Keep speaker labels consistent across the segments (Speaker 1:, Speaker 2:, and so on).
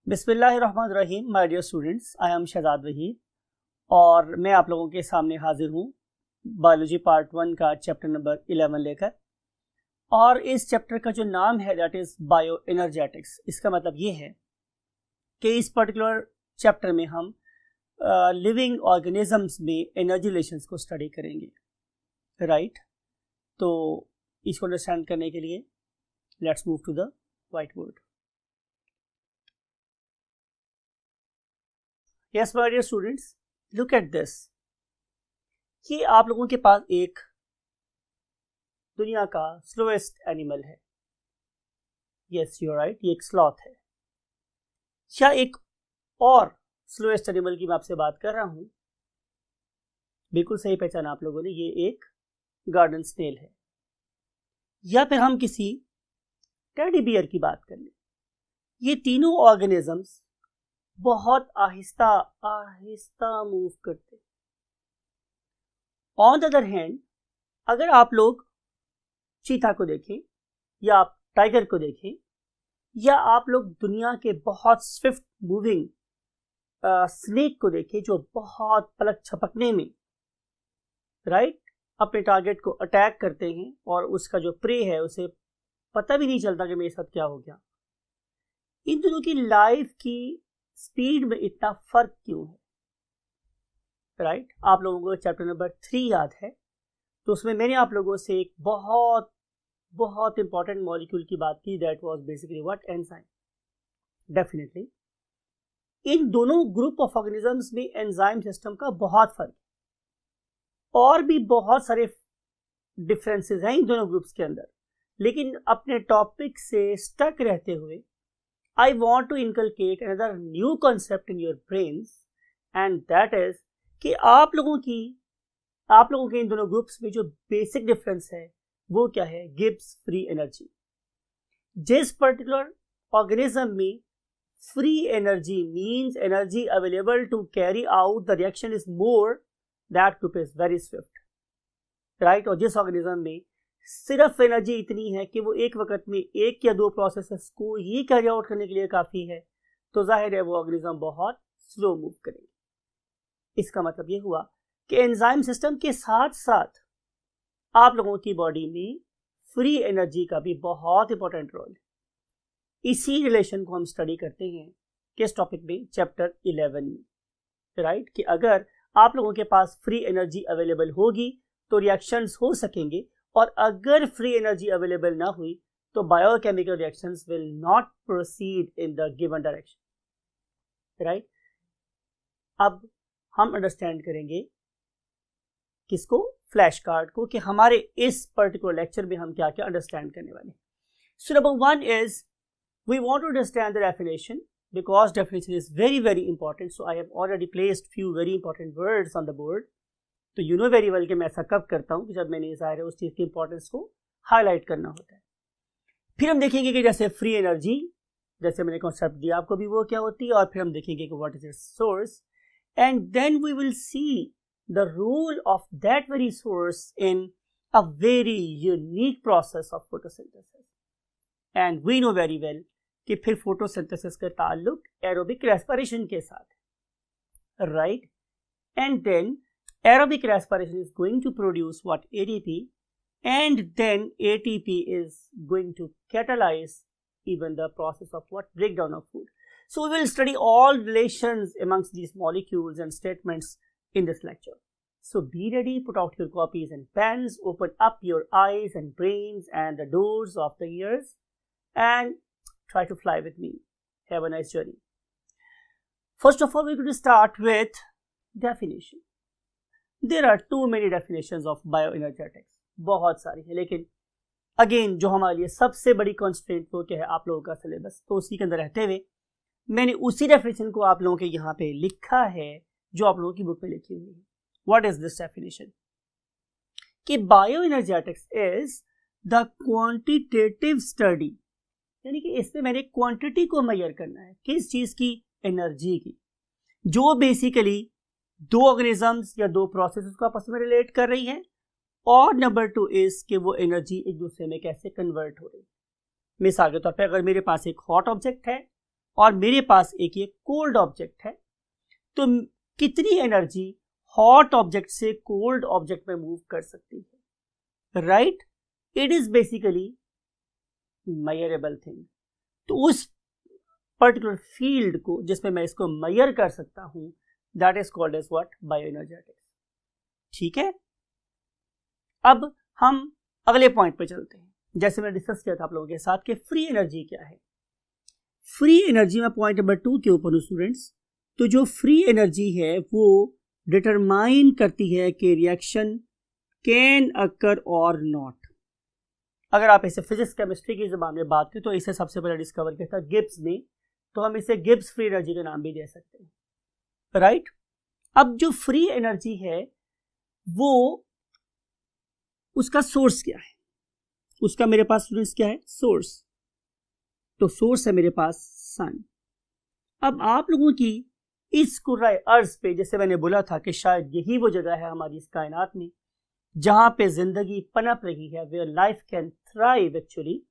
Speaker 1: बिस्मिल्लाहिर्रहमानिर्रहीम। My dear students, I am Shahzad Waheed और मैं आप लोगों के सामने हाजिर हूँ बायोलॉजी पार्ट 1 का चैप्टर नंबर 11 लेकर। और इस चैप्टर का जो नाम है दैट इज़ बायो एनर्जेटिक्स। इसका मतलब ये है कि इस पर्टिकुलर चैप्टर में हम लिविंग ऑर्गेनिजम्स में एनर्जी रिलेशंस को स्टडी करेंगे, राइट। तो इसको अंडरस्टैंड करने के लिए let's move to the white board. Yes, my dear students, look at this। कि आप लोगों के पास एक दुनिया का स्लोएस्ट एनिमल है। Yes, you're right, ये एक स्लॉथ है। या एक और स्लोएस्ट एनिमल की मैं आपसे बात कर रहा हूं, बिल्कुल सही पहचाना आप लोगों ने, ये एक गार्डन स्नेल है। या फिर हम किसी टेडी बियर की बात कर लें। ये तीनों ऑर्गेनिजम्स बहुत आहिस्ता आहिस्ता मूव करते। ऑन द अदर हैंड, अगर आप लोग चीता को देखें या आप टाइगर को देखें या आप लोग दुनिया के बहुत स्विफ्ट मूविंग स्नेक को देखें जो बहुत पलक झपकने में राइट अपने टारगेट को अटैक करते हैं और उसका जो प्रे है उसे पता भी नहीं चलता कि मेरे साथ क्या हो गया। इन दोनों की लाइफ की स्पीड में इतना फर्क क्यों है, राइट। आप लोगों को चैप्टर नंबर 3 याद है, तो उसमें मैंने आप लोगों से एक बहुत बहुत इंपॉर्टेंट मॉलिक्यूल की बात की, that was basically what, enzyme. Definitely in दोनों ग्रुप ऑफ ऑर्गेनिजम्स में एंजाइम सिस्टम का बहुत फर्क है और भी बहुत सारे डिफरेंसेस हैं इन दोनों ग्रुप्स के अंदर। लेकिन अपने टॉपिक से स्टक रहते हुए I want to inculcate another new concept in your brains, and that is कि आप लोगों के इन दोनों ग्रुप्स में जो बेसिक डिफरेंस है वो क्या है, गिब्स फ्री एनर्जी। जिस पर्टिकुलर ऑर्गेनिज्म में free energy means energy available to carry out the reaction is more, that group is very swift, right. और जिस ऑर्गेनिज्म में सिर्फ एनर्जी इतनी है कि वो एक वक्त में एक या दो प्रोसेसेस को ही कैरी आउट करने के लिए काफ़ी है, तो जाहिर है वो ऑर्गेनिज्म बहुत स्लो मूव करेंगे। इसका मतलब ये हुआ कि एंजाइम सिस्टम के साथ साथ आप लोगों की बॉडी में फ्री एनर्जी का भी बहुत इंपॉर्टेंट रोल है। इसी रिलेशन को हम स्टडी करते हैं किस टॉपिक में, चैप्टर 11 में, राइट। कि अगर आप लोगों के पास फ्री एनर्जी अवेलेबल होगी तो रिएक्शंस हो सकेंगे, और अगर फ्री एनर्जी अवेलेबल ना हुई तो biochemical reactions will not proceed in the given direction, right. अब हम अंडरस्टैंड करेंगे किसको, फ्लैश कार्ड को, कि हमारे इस पर्टिकुलर लेक्चर में हम क्या क्या अंडरस्टैंड करने वाले। So number 1 is we want to understand the definition, because definition is very very important. So I have already placed few very important words on the board. तो यू नो वेरी वेल कि मैं ऐसा कब करता हूँ कि जब मैंने ज़ाहिर है उस चीज़ की इंपॉर्टेंस को हाईलाइट करना होता है। फिर हम देखेंगे कि जैसे फ्री एनर्जी, जैसे मैंने कॉन्सेप्ट दिया आपको भी, वो क्या होती है, और फिर हम देखेंगे कि what is its source, and then we will see the role of that very source in a very unique process of photosynthesis. And we know very well कि फिर फोटोसिंथेसिस का ताल्लुक एरोबिक रेस्पिरेशन के साथ, right. And then aerobic respiration is going to produce what, ATP, and then ATP is going to catalyze even the process of what, breakdown of food. So we will study all relations amongst these molecules and statements in this lecture. So be ready, put out your copies and pens, open up your eyes and brains and the doors of the ears and try to fly with me. Have a nice journey. First of all, we're going to start with definition. There are too many definitions of bioenergetics, बहुत सारी है, लेकिन again जो हमारे लिए सबसे बड़ी constant वो क्या है, आप लोगों का सिलेबस। तो उसी के अंदर रहते हुए मैंने उसी डेफिनेशन को आप लोगों के यहाँ पे लिखा है जो आप लोगों की बुक में लिखी हुई है। What is this definition? कि bioenergetics is the quantitative study, यानी कि इसमें मैंने क्वांटिटी को मेजर करना है, किस चीज़ की, एनर्जी की, जो बेसिकली दो ऑर्गेनिजम्स या दो प्रोसेसेस को आपस में रिलेट कर रही है। और नंबर 2 इज कि वो एनर्जी एक दूसरे में कैसे कन्वर्ट हो रही है। मिसाल के तौर पे अगर मेरे पास एक हॉट ऑब्जेक्ट है और मेरे पास एक ये कोल्ड ऑब्जेक्ट है, तो कितनी एनर्जी हॉट ऑब्जेक्ट से कोल्ड ऑब्जेक्ट में मूव कर सकती है, right? It is basically measurable thing. तो उस पर्टिकुलर फील्ड को जिसमें मैं इसको मेजर कर सकता हूं, that is called as what? Bioenergetics. ठीक है, अब हम अगले पॉइंट पे चलते हैं। जैसे मैंने डिस्कस किया था आप लोगों के साथ कि फ्री एनर्जी क्या है। फ्री एनर्जी में पॉइंट नंबर 2 के ऊपर हूं स्टूडेंट्स। तो जो फ्री एनर्जी है वो डिटरमाइन करती है कि रिएक्शन कैन अकर और नॉट। अगर आप इसे फिजिक्स केमिस्ट्री की ज़बान में बात करें तो इसे सबसे पहले डिस्कवर किया था गिब्स ने, तो हम इसे गिब्स फ्री एनर्जी का नाम भी दे सकते हैं, राइट? अब जो फ्री एनर्जी है वो उसका सोर्स क्या है? उसका मेरे पास स्टूडेंट्स क्या है? सोर्स। तो सोर्स है मेरे पास सन। अब आप लोगों की इस कुर्रा अर्ज पे, जैसे मैंने बोला था कि शायद यही वो जगह है हमारी इस कायनात में जहां पे जिंदगी पनप रही है, where life can thrive actually.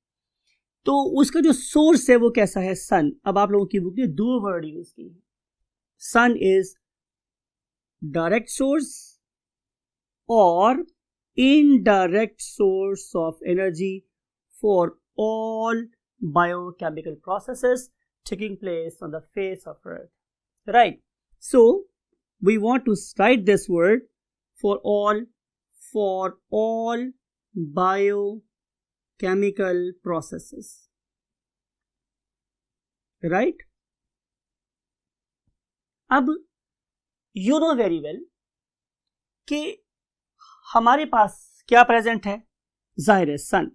Speaker 1: तो उसका जो सोर्स है वो कैसा है? सन। अब आप लोगों की बुक ने 2 वर्ड यूज की है। सन इज डायरेक्ट सोर्स और indirect source of energy for all biochemical processes taking place on the face of Earth. Right? So, we want to write this word for all biochemical processes. Right? अब you know very well कि हमारे पास क्या present है? जाहिर है सन,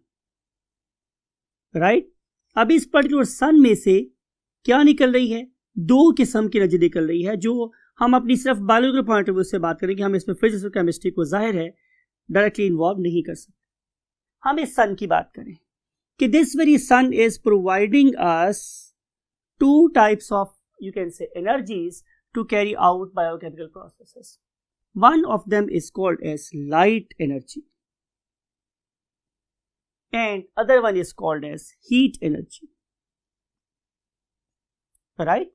Speaker 1: right? अब इस particular सन में से क्या निकल रही है? 2 किस्म की एनर्जी निकल रही है, जो हम अपनी सिर्फ बायोलॉजिकल पॉइंट ऑफ व्यू से बात करेंगे। हम इसमें फिजिक्स और केमिस्ट्री को जाहिर है डायरेक्टली इन्वॉल्व नहीं कर सकते। हम इस सन की बात करें कि this very sun is providing us 2 types of, you can say, energies to carry out biochemical processes. One of them is called as light energy and other one is called as heat energy, right?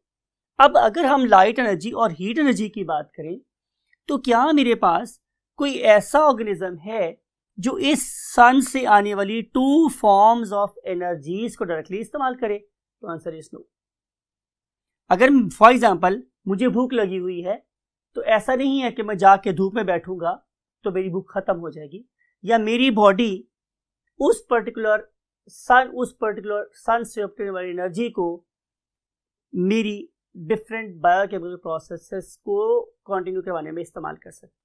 Speaker 1: अब अगर हम light energy और heat energy की बात करें तो क्या मेरे पास कोई ऐसा ऑर्गेनिज्म है जो इस सन से आने वाली 2 फॉर्म्स ऑफ एनर्जीज को डायरेक्टली इस्तेमाल करे? तो आंसर इज नो। अगर फॉर एग्जांपल मुझे भूख लगी हुई है तो ऐसा नहीं है कि मैं जाके धूप में बैठूंगा तो मेरी भूख खत्म हो जाएगी, या मेरी बॉडी उस पर्टिकुलर सन से ऑब्टेन वाली एनर्जी को मेरी डिफरेंट बायोकेमिकल प्रोसेसेस को कंटिन्यू करवाने में इस्तेमाल कर सकती।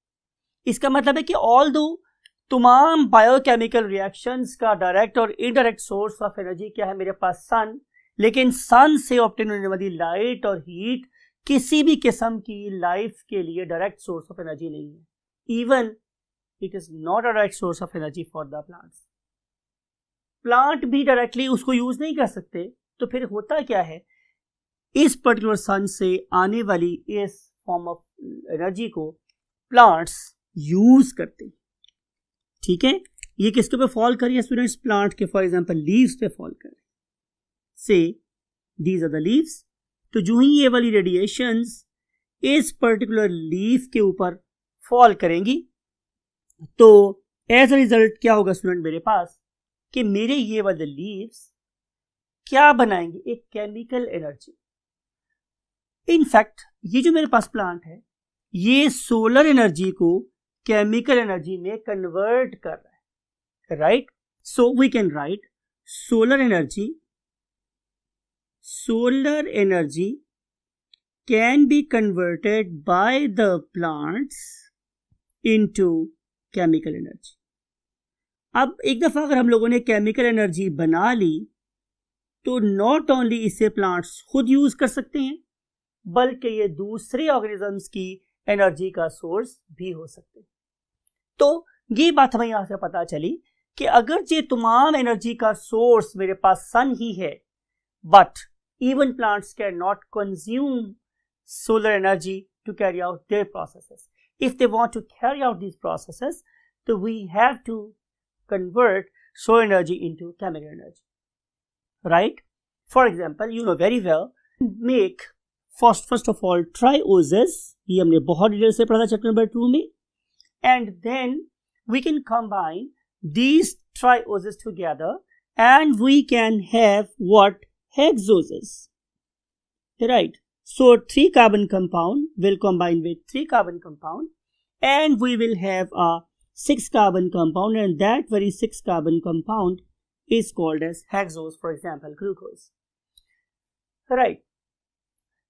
Speaker 1: इसका मतलब है कि ऑल दो तमाम बायोकेमिकल रिएक्शंस का डायरेक्ट और इनडायरेक्ट सोर्स ऑफ एनर्जी क्या है? मेरे पास सन, लेकिन सन से ऑब्टेन होने वाली लाइट और हीट किसी भी किस्म की लाइफ के लिए डायरेक्ट सोर्स ऑफ एनर्जी नहीं है। Even it is not a direct source of energy for the plants. Plant भी डायरेक्टली उसको यूज नहीं कर सकते। तो फिर होता क्या है? इस पर्टिकुलर सन से आने वाली इस फॉर्म ऑफ एनर्जी को प्लांट्स यूज करते हैं। ठीक है, ये किसके पे फॉल कर रही है स्टूडेंट्स? प्लांट के, फॉर एग्जांपल लीव्स पे फॉल कर रही है। से दीज आर द लीव्स। तो जो ही ये वाली रेडिएशंस इस पर्टिकुलर लीफ के ऊपर फॉल करेंगी तो एज अ रिजल्ट क्या होगा स्टूडेंट मेरे पास? कि मेरे ये वाले लीव्स क्या बनाएंगे? एक केमिकल एनर्जी। इनफैक्ट ये जो मेरे पास प्लांट है ये सोलर एनर्जी को केमिकल एनर्जी में कन्वर्ट कर रहा है, right? So we can write solar energy can be converted by the plants into chemical energy. अब एक दफा अगर हम लोगों ने केमिकल एनर्जी बना ली तो नॉट ओनली इसे प्लांट्स खुद यूज कर सकते हैं बल्कि ये दूसरे ऑर्गेनिजम्स की एनर्जी का सोर्स भी हो सकते हैं। तो ये बात हमें यहां से पता चली कि अगर ये तमाम एनर्जी का सोर्स मेरे पास सन ही है, but even plants cannot consume solar energy to carry out their processes. If they want to carry out these processes, so we have to convert solar energy into chemical energy, right? For example, you know very well make first of all trioses, ये हमने बहुत detail से पढ़ा था chapter number 2 में, and then we can combine these trioses together and we can have what? Hexoses, right? So 3 carbon compound will combine with 3 carbon compound and we will have a 6 carbon compound, and that very 6 carbon compound is called as hexose, for example glucose, right?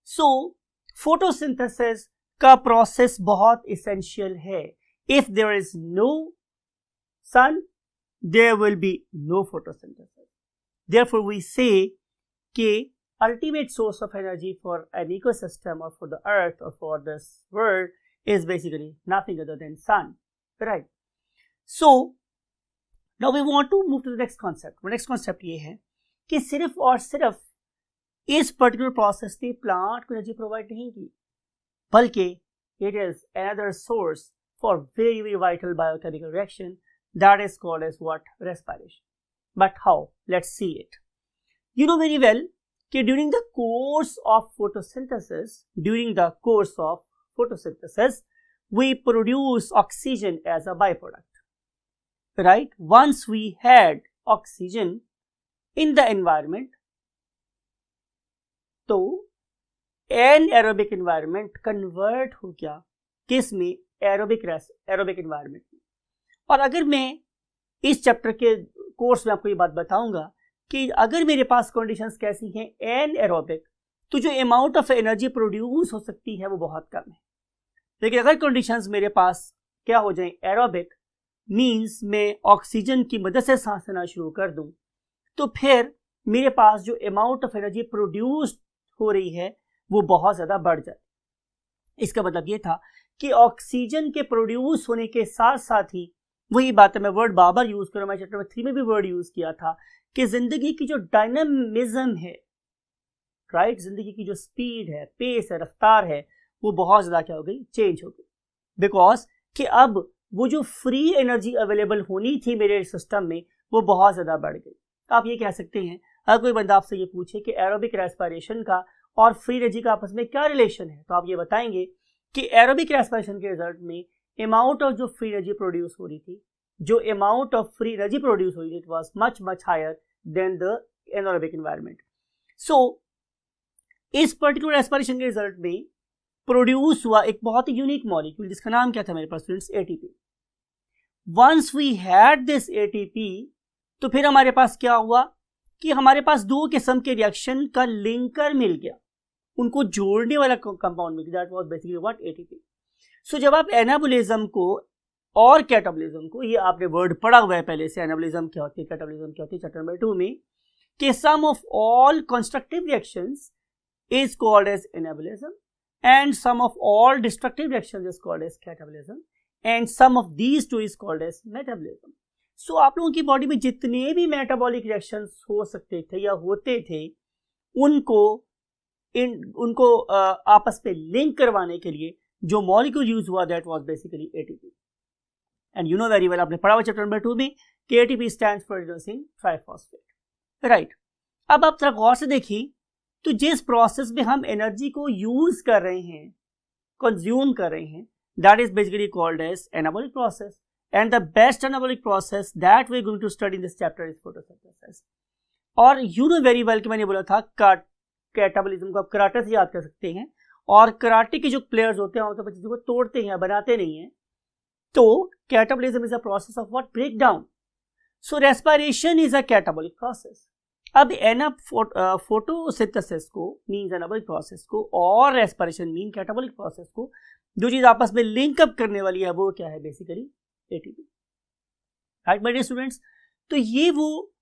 Speaker 1: So photosynthesis का process बहुत essential है. If there is no sun, there will be no photosynthesis. Therefore we say कि ultimate source of energy for an ecosystem or for the earth or for this world is basically nothing other than sun, right? So now we want to move to the next concept. Next concept ये है कि सिर्फ और सिर्फ इस particular process ने plant को energy provide नहीं की, बल्कि it is another source for very very vital biochemical reaction that is called as what? Respiration. But how? Let's see it. You know very well कि during the course of photosynthesis we produce oxygen as a byproduct, right? Once we had oxygen in the environment, तो anaerobic environment convert हो गया किस में? Aerobic environment में. और अगर मैं इस चैप्टर के कोर्स में आपको ये बात बताऊंगा कि अगर मेरे पास कंडीशंस कैसी हैं एनएरोबिक, तो जो अमाउंट ऑफ एनर्जी प्रोड्यूस हो सकती है वो बहुत कम है. लेकिन अगर कंडीशंस मेरे पास क्या हो जाए एरोबिक, मींस मैं ऑक्सीजन की मदद से सांस लेना शुरू कर दूं, तो फिर मेरे पास जो अमाउंट ऑफ एनर्जी प्रोड्यूस हो रही है वो बहुत ज़्यादा बढ़ जाए. इसका मतलब ये था कि ऑक्सीजन के प्रोड्यूस होने के साथ साथ ही, वही बात है, मैं वर्ड बार बार यूज़ करूँ, मैं चैप्टर नंबर 3 में भी वर्ड यूज़ किया था कि ज़िंदगी की जो डायनामिज्म है, राइट, ज़िंदगी की जो स्पीड है, पेस है, रफ्तार है, वो बहुत ज़्यादा क्या हो गई? चेंज हो गई. बिकॉज कि अब वो जो फ्री एनर्जी अवेलेबल होनी थी मेरे सिस्टम में वो बहुत ज़्यादा बढ़ गई. आप ये कह सकते हैं, अगर कोई बंदा आपसे ये पूछे कि एरोबिक रेस्पिरेशन का और फ्री एनर्जी का आपस में क्या रिलेशन है, तो आप ये बताएंगे कि एरोबिक रेस्पिरेशन के रिजल्ट में अमाउंट ऑफ जो फ्री एनर्जी प्रोड्यूस हो रही थी, जो amount of free energy produce हो रही थी, it was much higher than the anaerobic environment. So इस पर्टिकुलर रेस्पिरेशन के रिजल्ट में प्रोड्यूस हुआ एक बहुत ही यूनिक मॉलिक्यूल जिसका नाम क्या था मेरे पास students? ATP. Once we had this ATP, तो फिर हमारे पास क्या हुआ कि हमारे पास 2 किस्म के रिएक्शन का लिंकर मिल गया, उनको जोड़ने वाला कंपाउंड मिल गया. That was basically what? ATP. So जब आप एनाबोलिज्म को और कैटाबोलिज्म को, ये आपने वर्ड पढ़ा हुआ है पहले से, एनाबोलिज्म क्या होती है, कैटाबोलिज्म क्या होती है, चैप्टर नंबर 2 में, कि sum of all constructive reactions is called as anabolism and some of all destructive reactions is called as catabolism and some of these two is called as metabolism. So आप लोगों की body में जितने भी metabolic reactions हो सकते थे या होते थे, उनको आपस में लिंक करवाने के लिए जो मॉलिक्यूल यूज हुआ that was basically ATP. And you know very well, आपने पढ़ा हुआ चैप्टर नंबर 2 में कि ATP stands for adenosine triphosphate, right. अब आप थोड़ा गौर से देखिए, तो जिस प्रोसेस में हम एनर्जी को यूज कर रहे हैं, कंज्यूम कर रहे हैं, that is basically called as anabolic process. And the best anabolic process that we are going to study in this chapter is photosynthesis. और यू नो वेरी वेल कि मैंने बोला था कैटाबॉलिज्म को आप कराटे से याद कर सकते हैं, और कराटे के जो प्लेयर्स होते हैं तो चीजों को तोड़ते हैं, बनाते नहीं हैं. तो catabolism is a process of what? Break down. So respiration is a catabolic process. अब फोटोसिंथेसिस को मींस एनाबॉलिक प्रोसेस को और रेस्पिरेशन मीन कैटाबॉलिक प्रोसेस को, जो चीज आपस में लिंक अप करने वाली है वो क्या है? Basically ATP, right my dear students. तो ये वो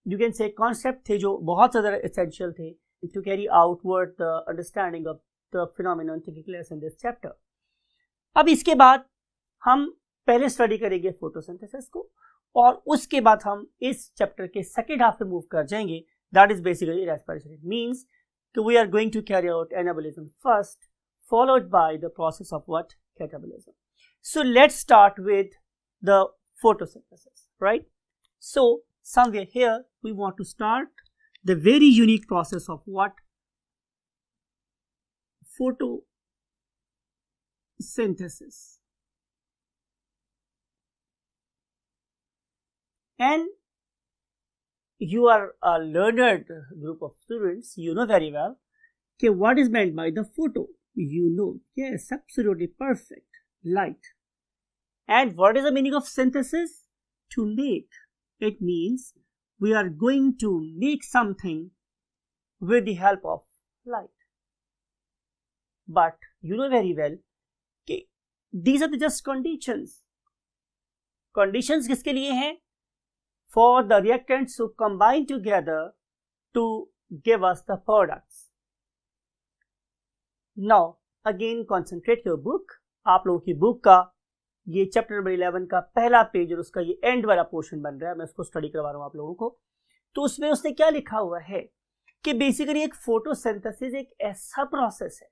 Speaker 1: यू कैन से कॉन्सेप्ट थे जो बहुत ज़्यादा एसेंशियल थे to carry outward the understanding of the phenomenon taking place in this chapter. अब इसके बाद हम पहले स्टडी करेंगे फोटोसिंथेसिस को, और उसके बाद हम इस चैप्टर के सेकेंड हाफ में मूव कर जाएंगे, that is basically respiration. It means कि we are going to carry out anabolism first, followed by the process of what? Catabolism. So let's start with the photosynthesis, right? So somewhere here we want to start the very unique process of what? photosynthesis. And you are a learned group of students, you know very well okay, what is meant by the photo. You know, yes, absolutely perfect, light. And what is the meaning of synthesis? To make. It means we are going to make something with the help of light. But you know very well कि these are the just conditions. Conditions किसके लिए हैं? For the reactants to combine together to give us the products. Now again concentrate your book. आप लोगों की book का ये chapter number 11 का पहला पेज और उसका ये एंड वाला पोर्शन बन रहा है, मैं उसको स्टडी करवा रहा हूँ आप लोगों को. तो उसमें उसने क्या लिखा हुआ है कि बेसिकली एक फोटोसिंथेसिस एक ऐसा प्रोसेस है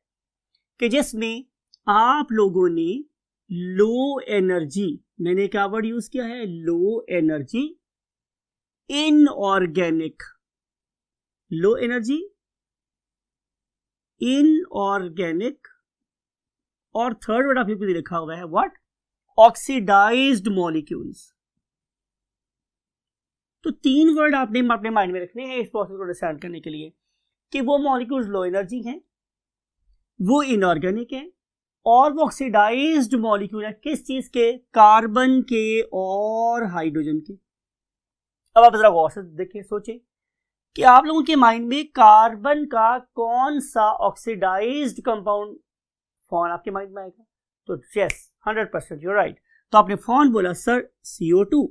Speaker 1: कि जिसमें आप लोगों ने लो एनर्जी, मैंने क्या वर्ड यूज किया है, low energy inorganic, low energy inorganic, और थर्ड वर्ड आप लोगों को लिखा हुआ है व्हाट, ऑक्सीडाइज्ड मॉलिक्यूल्स. तो तीन वर्ड आपने अपने माइंड में रखने हैं इस प्रोसेस को अंडरस्टैंड करने के लिए कि वो मॉलिक्यूल्स लो एनर्जी हैं, वो इनऑर्गेनिक है, और वो ऑक्सीडाइज्ड मॉलिक्यूल है. किस चीज के? कार्बन के और हाइड्रोजन के. अब आप जरा गौर से देखिए, सोचिए कि आप लोगों के माइंड में कार्बन का कौन सा ऑक्सीडाइज्ड कंपाउंड फॉर्म आपके माइंड में आएगा? तो यस 100% यू राइट. तो आपने फॉर्म बोला sir CO2.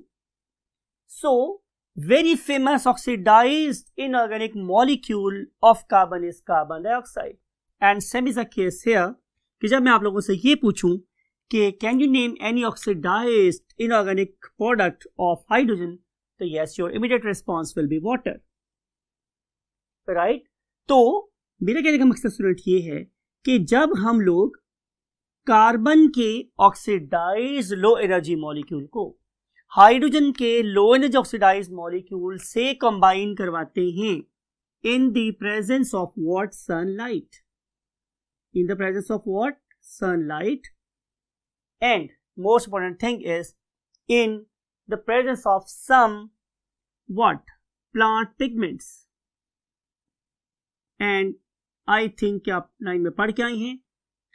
Speaker 1: So very famous oxidized inorganic molecule of carbon is carbon dioxide. And same is the case here कि जब मैं आप लोगों से ये पूछूं कि can you name any oxidized inorganic product of hydrogen, तो yes, your immediate response will be water, right? तो मेरा कहने का मकसद स्टूडेंट ये है कि जब हम लोग कार्बन के ऑक्सीडाइज्ड लो एनर्जी मॉलिक्यूल को हाइड्रोजन के लो एनर्जी ऑक्सीडाइज्ड मॉलिक्यूल से कंबाइन करवाते हैं in the presence of what, sunlight, in the presence of what, sunlight, and most important thing is in the presence of some what, plant pigments. And I think कि आप line में पढ़ के आए हैं,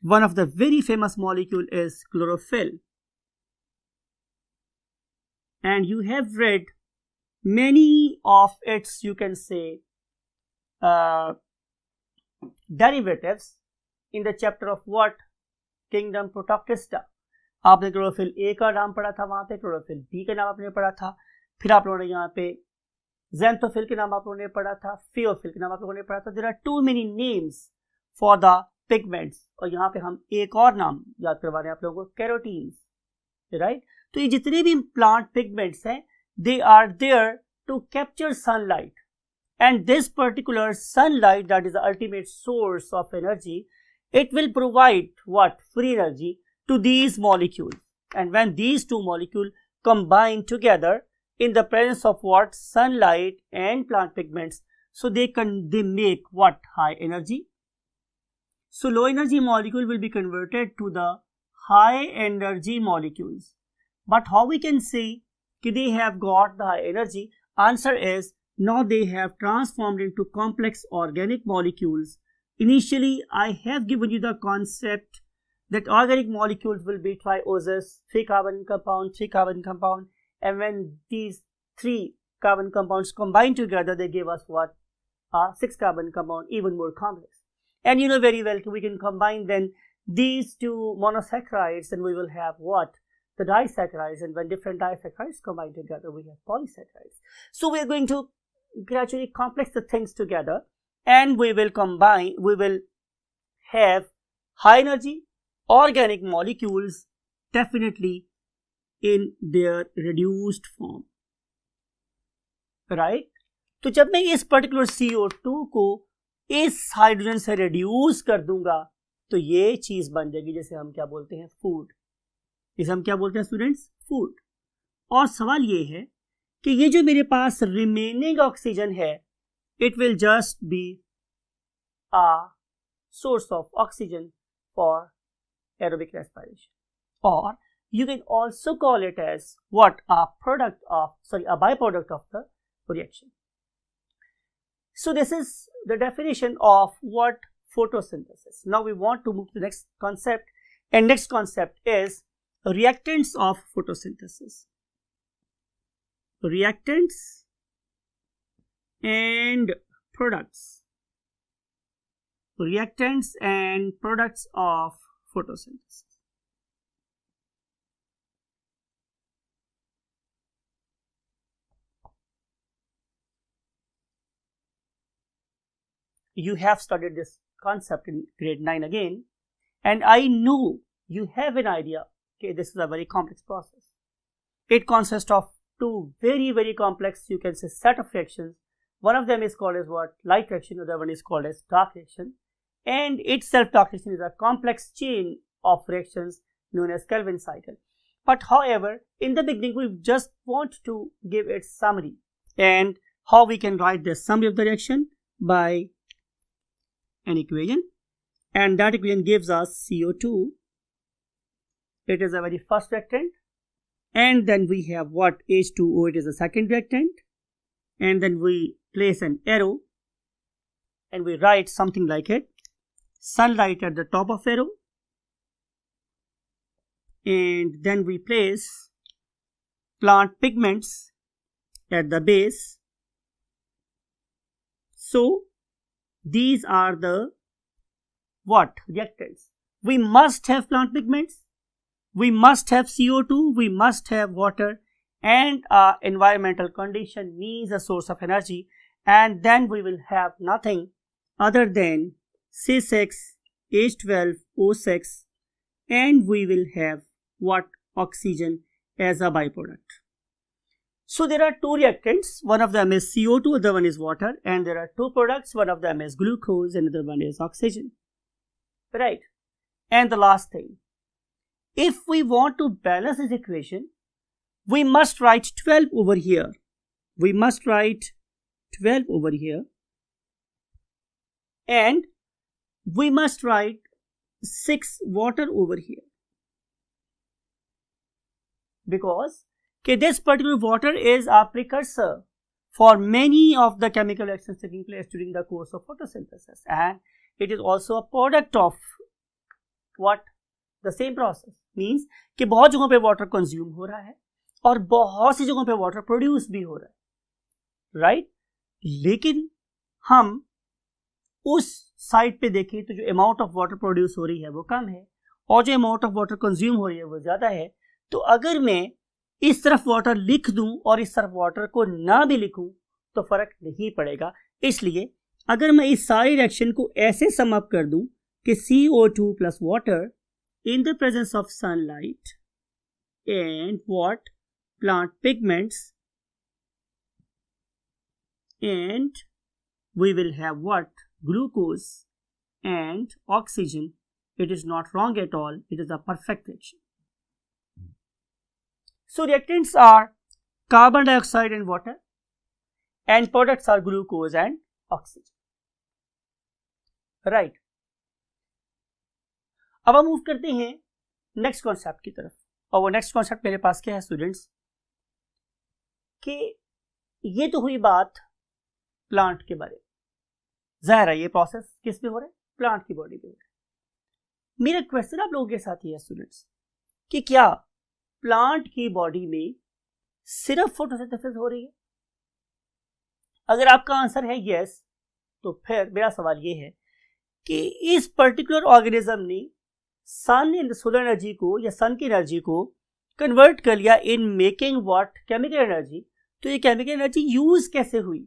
Speaker 1: one of the very famous molecule is chlorophyll. And you have read many of its, you can say, derivatives in the chapter of what, kingdom Protoctista. आपने chlorophyll A का नाम पढ़ा था, वहां पे क्लोरोफिल बी का नाम आपने पढ़ा था, फिर आप लोगों ने यहाँ पे ज़ैंथोफिल के नाम आप लोगों ने पढ़ा था, फियोफिल के नाम आप लोगों ने पढ़ा था. There are too many names for the pigments. और यहाँ पे हम एक और नाम याद करवा रहे हैं आप लोगों को, कैरोटीन्स, राइट? तो ये जितने भी प्लांट पिगमेंट्स हैं, they are there to capture sunlight, and this particular sunlight that is the ultimate source of energy, it will provide what, free energy to these molecule. And when these two molecule combine together in the presence of what, sunlight and plant pigments, so they make what, high energy. So low energy molecule will be converted to the high energy molecules. But how we can say that they have got the high energy? Answer is, now they have transformed into complex organic molecules. Initially, I have given you the concept that organic molecules will be trioses, 3 carbon compound, 3 carbon compound, and when these 3 carbon compounds combine together, they give us what? 6 carbon compound, even more complex. And you know very well, we can combine then these 2 monosaccharides and we will have what? The disaccharides, and when different disaccharides combine together, we have polysaccharides. So we are going to gradually complex the things together, and we will combine, we will have high energy organic molecules definitely in their reduced form, right? तो जब मैं इस particular CO2 को इस hydrogen से reduce कर दूंगा तो ये चीज बन जाएगी जैसे हम क्या बोलते हैं, फूड. इसे हम क्या बोलते हैं स्टूडेंट्स, फूड. और सवाल ये है कि ये जो मेरे पास रिमेनिंग ऑक्सीजन है, it will just be source of oxygen for aerobic respiration. Or you can also call it as what? A byproduct of the reaction. So this is the definition of what photosynthesis. Now we want to move to the next concept, and next concept is reactants of photosynthesis. Reactants and products. Reactants and products of photosynthesis. You have studied this concept in grade 9 again, and I know you have an idea. Okay, this is a very complex process. It consists of two very complex, you can say, set of reactions. One of them is called as what? Light reaction. The other one is called as dark reaction. And itself, dark reaction is a complex chain of reactions known as Calvin cycle. But however, in the beginning, we just want to give its summary. And how we can write the summary of the reaction? By an equation. And that equation gives us CO2. It is a very first reactant. And then we have what? H2O, it is a second reactant. And then we place an arrow and we write something like it. Sunlight at the top of arrow. And then we place plant pigments at the base. So these are the what? Reactants. We must have plant pigments. We must have CO2, we must have water, and environmental condition means a source of energy, and then we will have nothing other than C6, H12O6, and we will have what? Oxygen as a byproduct. So there are two reactants, one of them is CO2, other one is water, and there are two products, one of them is glucose, and another one is oxygen. Right? And the last thing, if we want to balance this equation, we must write 12 over here. We must write 12 over here. And we must write 6 water over here. Because this particular water is a precursor for many of the chemical reactions taking place during the course of photosynthesis. And it is also a product of what? The same process. Means कि बहुत जगहों पे water consume हो रहा है और बहुत सी जगहों पे वाटर प्रोड्यूस भी हो रहा है, राइट? लेकिन हम उस साइड पे देखें तो जो अमाउंट ऑफ वाटर प्रोड्यूस हो रही है वो कम है और जो अमाउंट ऑफ वाटर कंज्यूम हो रही है वो ज़्यादा है. तो अगर मैं इस तरफ वाटर लिख दूं और इस तरफ वाटर को ना भी लिखूं तो फ़र्क नहीं पड़ेगा. इसलिए अगर मैं इस सारी रिएक्शन को ऐसे सम अप कर दूं कि CO2 plus water in the presence of sunlight and what? Plant pigments, and we will have what? Glucose and oxygen. It is not wrong at all. It is a perfect reaction. So reactants are carbon dioxide and water, and products are glucose and oxygen. Right. अब हम move करते हैं next concept की तरफ, और वो next concept मेरे पास क्या है स्टूडेंट्स, कि ये तो हुई बात प्लांट के बारे में. जाहिर है ये प्रोसेस किस में हो रहा है? प्लांट की बॉडी में हो रहा है. मेरा क्वेश्चन आप लोगों के साथ ही है स्टूडेंट्स कि क्या प्लांट की बॉडी में सिर्फ फोटोसिंथेसिस हो रही है? अगर आपका आंसर है यस, तो फिर मेरा सवाल ये है कि इस पर्टिकुलर ऑर्गेनिज्म ने सन इन सोलर एनर्जी को या सन की एनर्जी को कन्वर्ट कर लिया in making what? Chemical energy. तो ये केमिकल एनर्जी यूज कैसे हुई?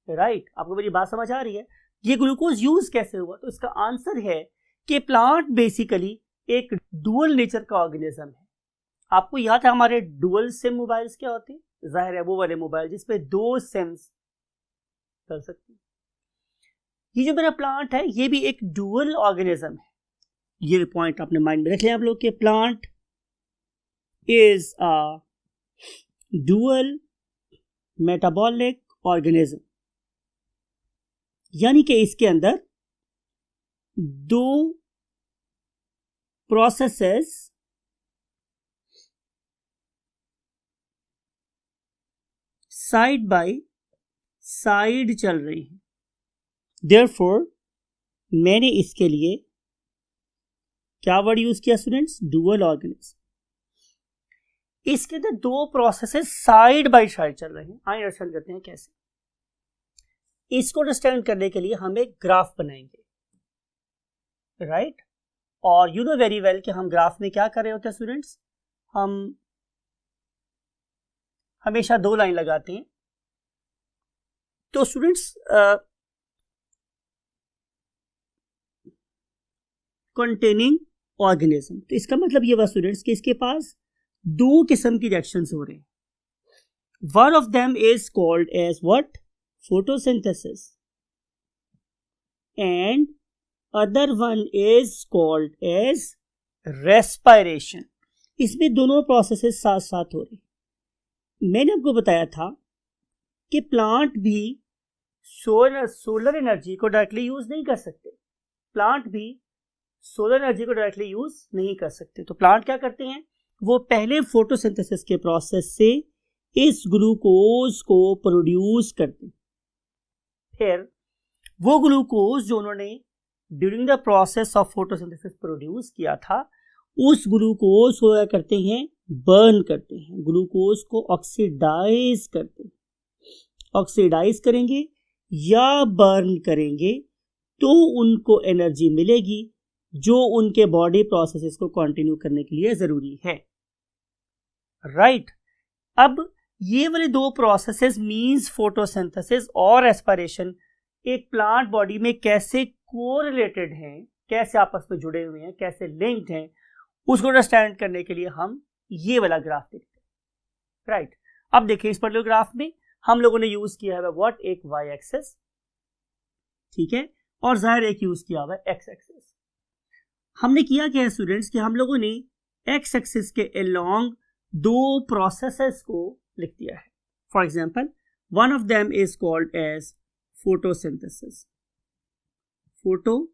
Speaker 1: राइट, आपको मेरी बात समझ आ रही है? ये ग्लूकोज यूज कैसे हुआ? तो इसका आंसर है कि प्लांट बेसिकली एक डुअल नेचर का ऑर्गेनिज्म है. आपको याद है हमारे डुअल सिम मोबाइल्स क्या होते हैं? जाहिर है वो वाले मोबाइल जिसपे 2 सिम्स चल सकती है. ये जो मेरा प्लांट है ये भी एक डुअल ऑर्गेनिज्म है. ये पॉइंट अपने माइंड में रख लें आप लोग कि plant is a dual metabolic organism, यानी कि इसके अंदर दो प्रोसेसेस साइड बाय साइड चल रही हैं। देयरफॉर मैंने इसके लिए क्या वर्ड यूज किया स्टूडेंट्स? Dual organism. इसके अंदर दो प्रोसेसेस साइड बाय साइड चल रहे हैं। आइए अंडरस्टैंड करते हैं कैसे। इसको अंडरस्टैंड करने के लिए हम एक ग्राफ बनाएंगे, राइट? और यू नो वेरी वेल कि हम ग्राफ में क्या कर रहे होते हैं स्टूडेंट्स? हम हमेशा दो लाइन लगाते हैं। तो स्टूडेंट्स कंटेनिंग ऑर्गेनिज्म, तो इसका मतलब ये हुआ स्टूडेंट्स कि इसके पास दो किस्म की रिएक्शंस हो रहे हैं। One of them is called as what? Photosynthesis, and other one is called as respiration. इसमें दोनों प्रोसेसेस साथ साथ हो रहे हैं। मैंने आपको बताया था कि प्लांट भी सोलर एनर्जी को डायरेक्टली यूज नहीं कर सकते। प्लांट भी सोलर एनर्जी को डायरेक्टली यूज नहीं कर सकते। तो प्लांट क्या करते हैं? वो पहले फोटोसिंथेसिस के प्रोसेस से इस ग्लूकोज को प्रोड्यूस करते हैं। फिर वो ग्लूकोज जो उन्होंने during the process of photosynthesis produce किया था, उस ग्लूकोज को क्या करते हैं? बर्न करते हैं। ग्लूकोज को ऑक्सीडाइज करते हैं। ऑक्सीडाइज करेंगे या बर्न करेंगे तो उनको एनर्जी मिलेगी जो उनके बॉडी प्रोसेसेस को कंटिन्यू करने के लिए जरूरी है, राइट? अब ये वाले दो प्रोसेसेस मींस फोटोसिंथेसिस और रेस्पिरेशन एक प्लांट बॉडी में कैसे कोरिलेटेड हैं, कैसे आपस में जुड़े हुए हैं, कैसे लिंक्ड हैं, उसको अंडरस्टैंड करने के लिए हम ये वाला ग्राफ देखते हैं, राइट? अब देखिए इस पर्टिकुलर ग्राफ में हम लोगों ने यूज किया है व्हाट? एक वाई एक्सेस, ठीक है, और जाहिर एक यूज किया हुआ है एक्स एक्सेस। हमने किया क्या है स्टूडेंट्स कि हम लोगों ने एक्स एक्सिस के अलोंग दो प्रोसेसेस को लिख दिया है। For example, one of them is called as photosynthesis, photosynthesis,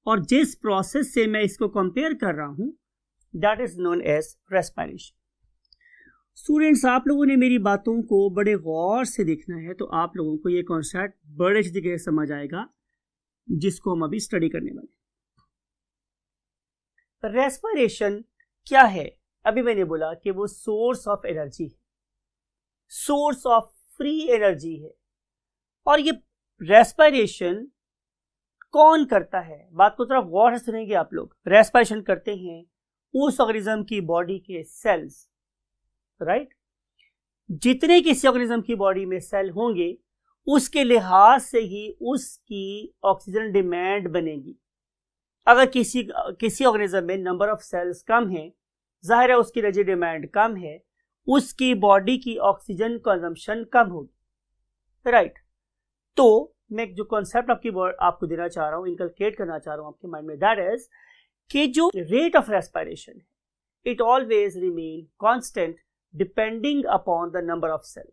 Speaker 1: और जिस प्रोसेस से मैं इसको कंपेयर कर रहा हूं that is known as respiration. Students, आप लोगों ने मेरी बातों को बड़े गौर से देखना है तो आप लोगों को ये कॉन्सेप्ट बड़े अच्छी तरीके से समझ आएगा जिसको हम अभी स्टडी करने वाले। रेस्पिरेशन क्या है? अभी मैंने बोला कि वो सोर्स ऑफ एनर्जी है, सोर्स ऑफ फ्री एनर्जी है। और ये रेस्पिरेशन कौन करता है? बात को थोड़ा गौर से सुनेंगे आप लोग। रेस्पिरेशन करते हैं उस ऑर्गेनिज्म की बॉडी के सेल्स, राइट? जितने किसी ऑर्गेनिज्म की बॉडी में सेल होंगे उसके लिहाज से ही उसकी ऑक्सीजन डिमांड बनेगी। अगर किसी ऑर्गेनिज्म में नंबर ऑफ सेल्स कम है, जाहिर है उसकी एनर्जी डिमांड कम है, उसकी बॉडी की ऑक्सीजन कंजम्पशन कम होगी, राइट? तो मैं जो कॉन्सेप्ट आपको देना चाह रहा हूं, इनकलकेट करना चाह रहा हूं आपके माइंड में, दैट इज कि जो रेट ऑफ रेस्पिरेशन है it always remain constant depending upon the number of cell.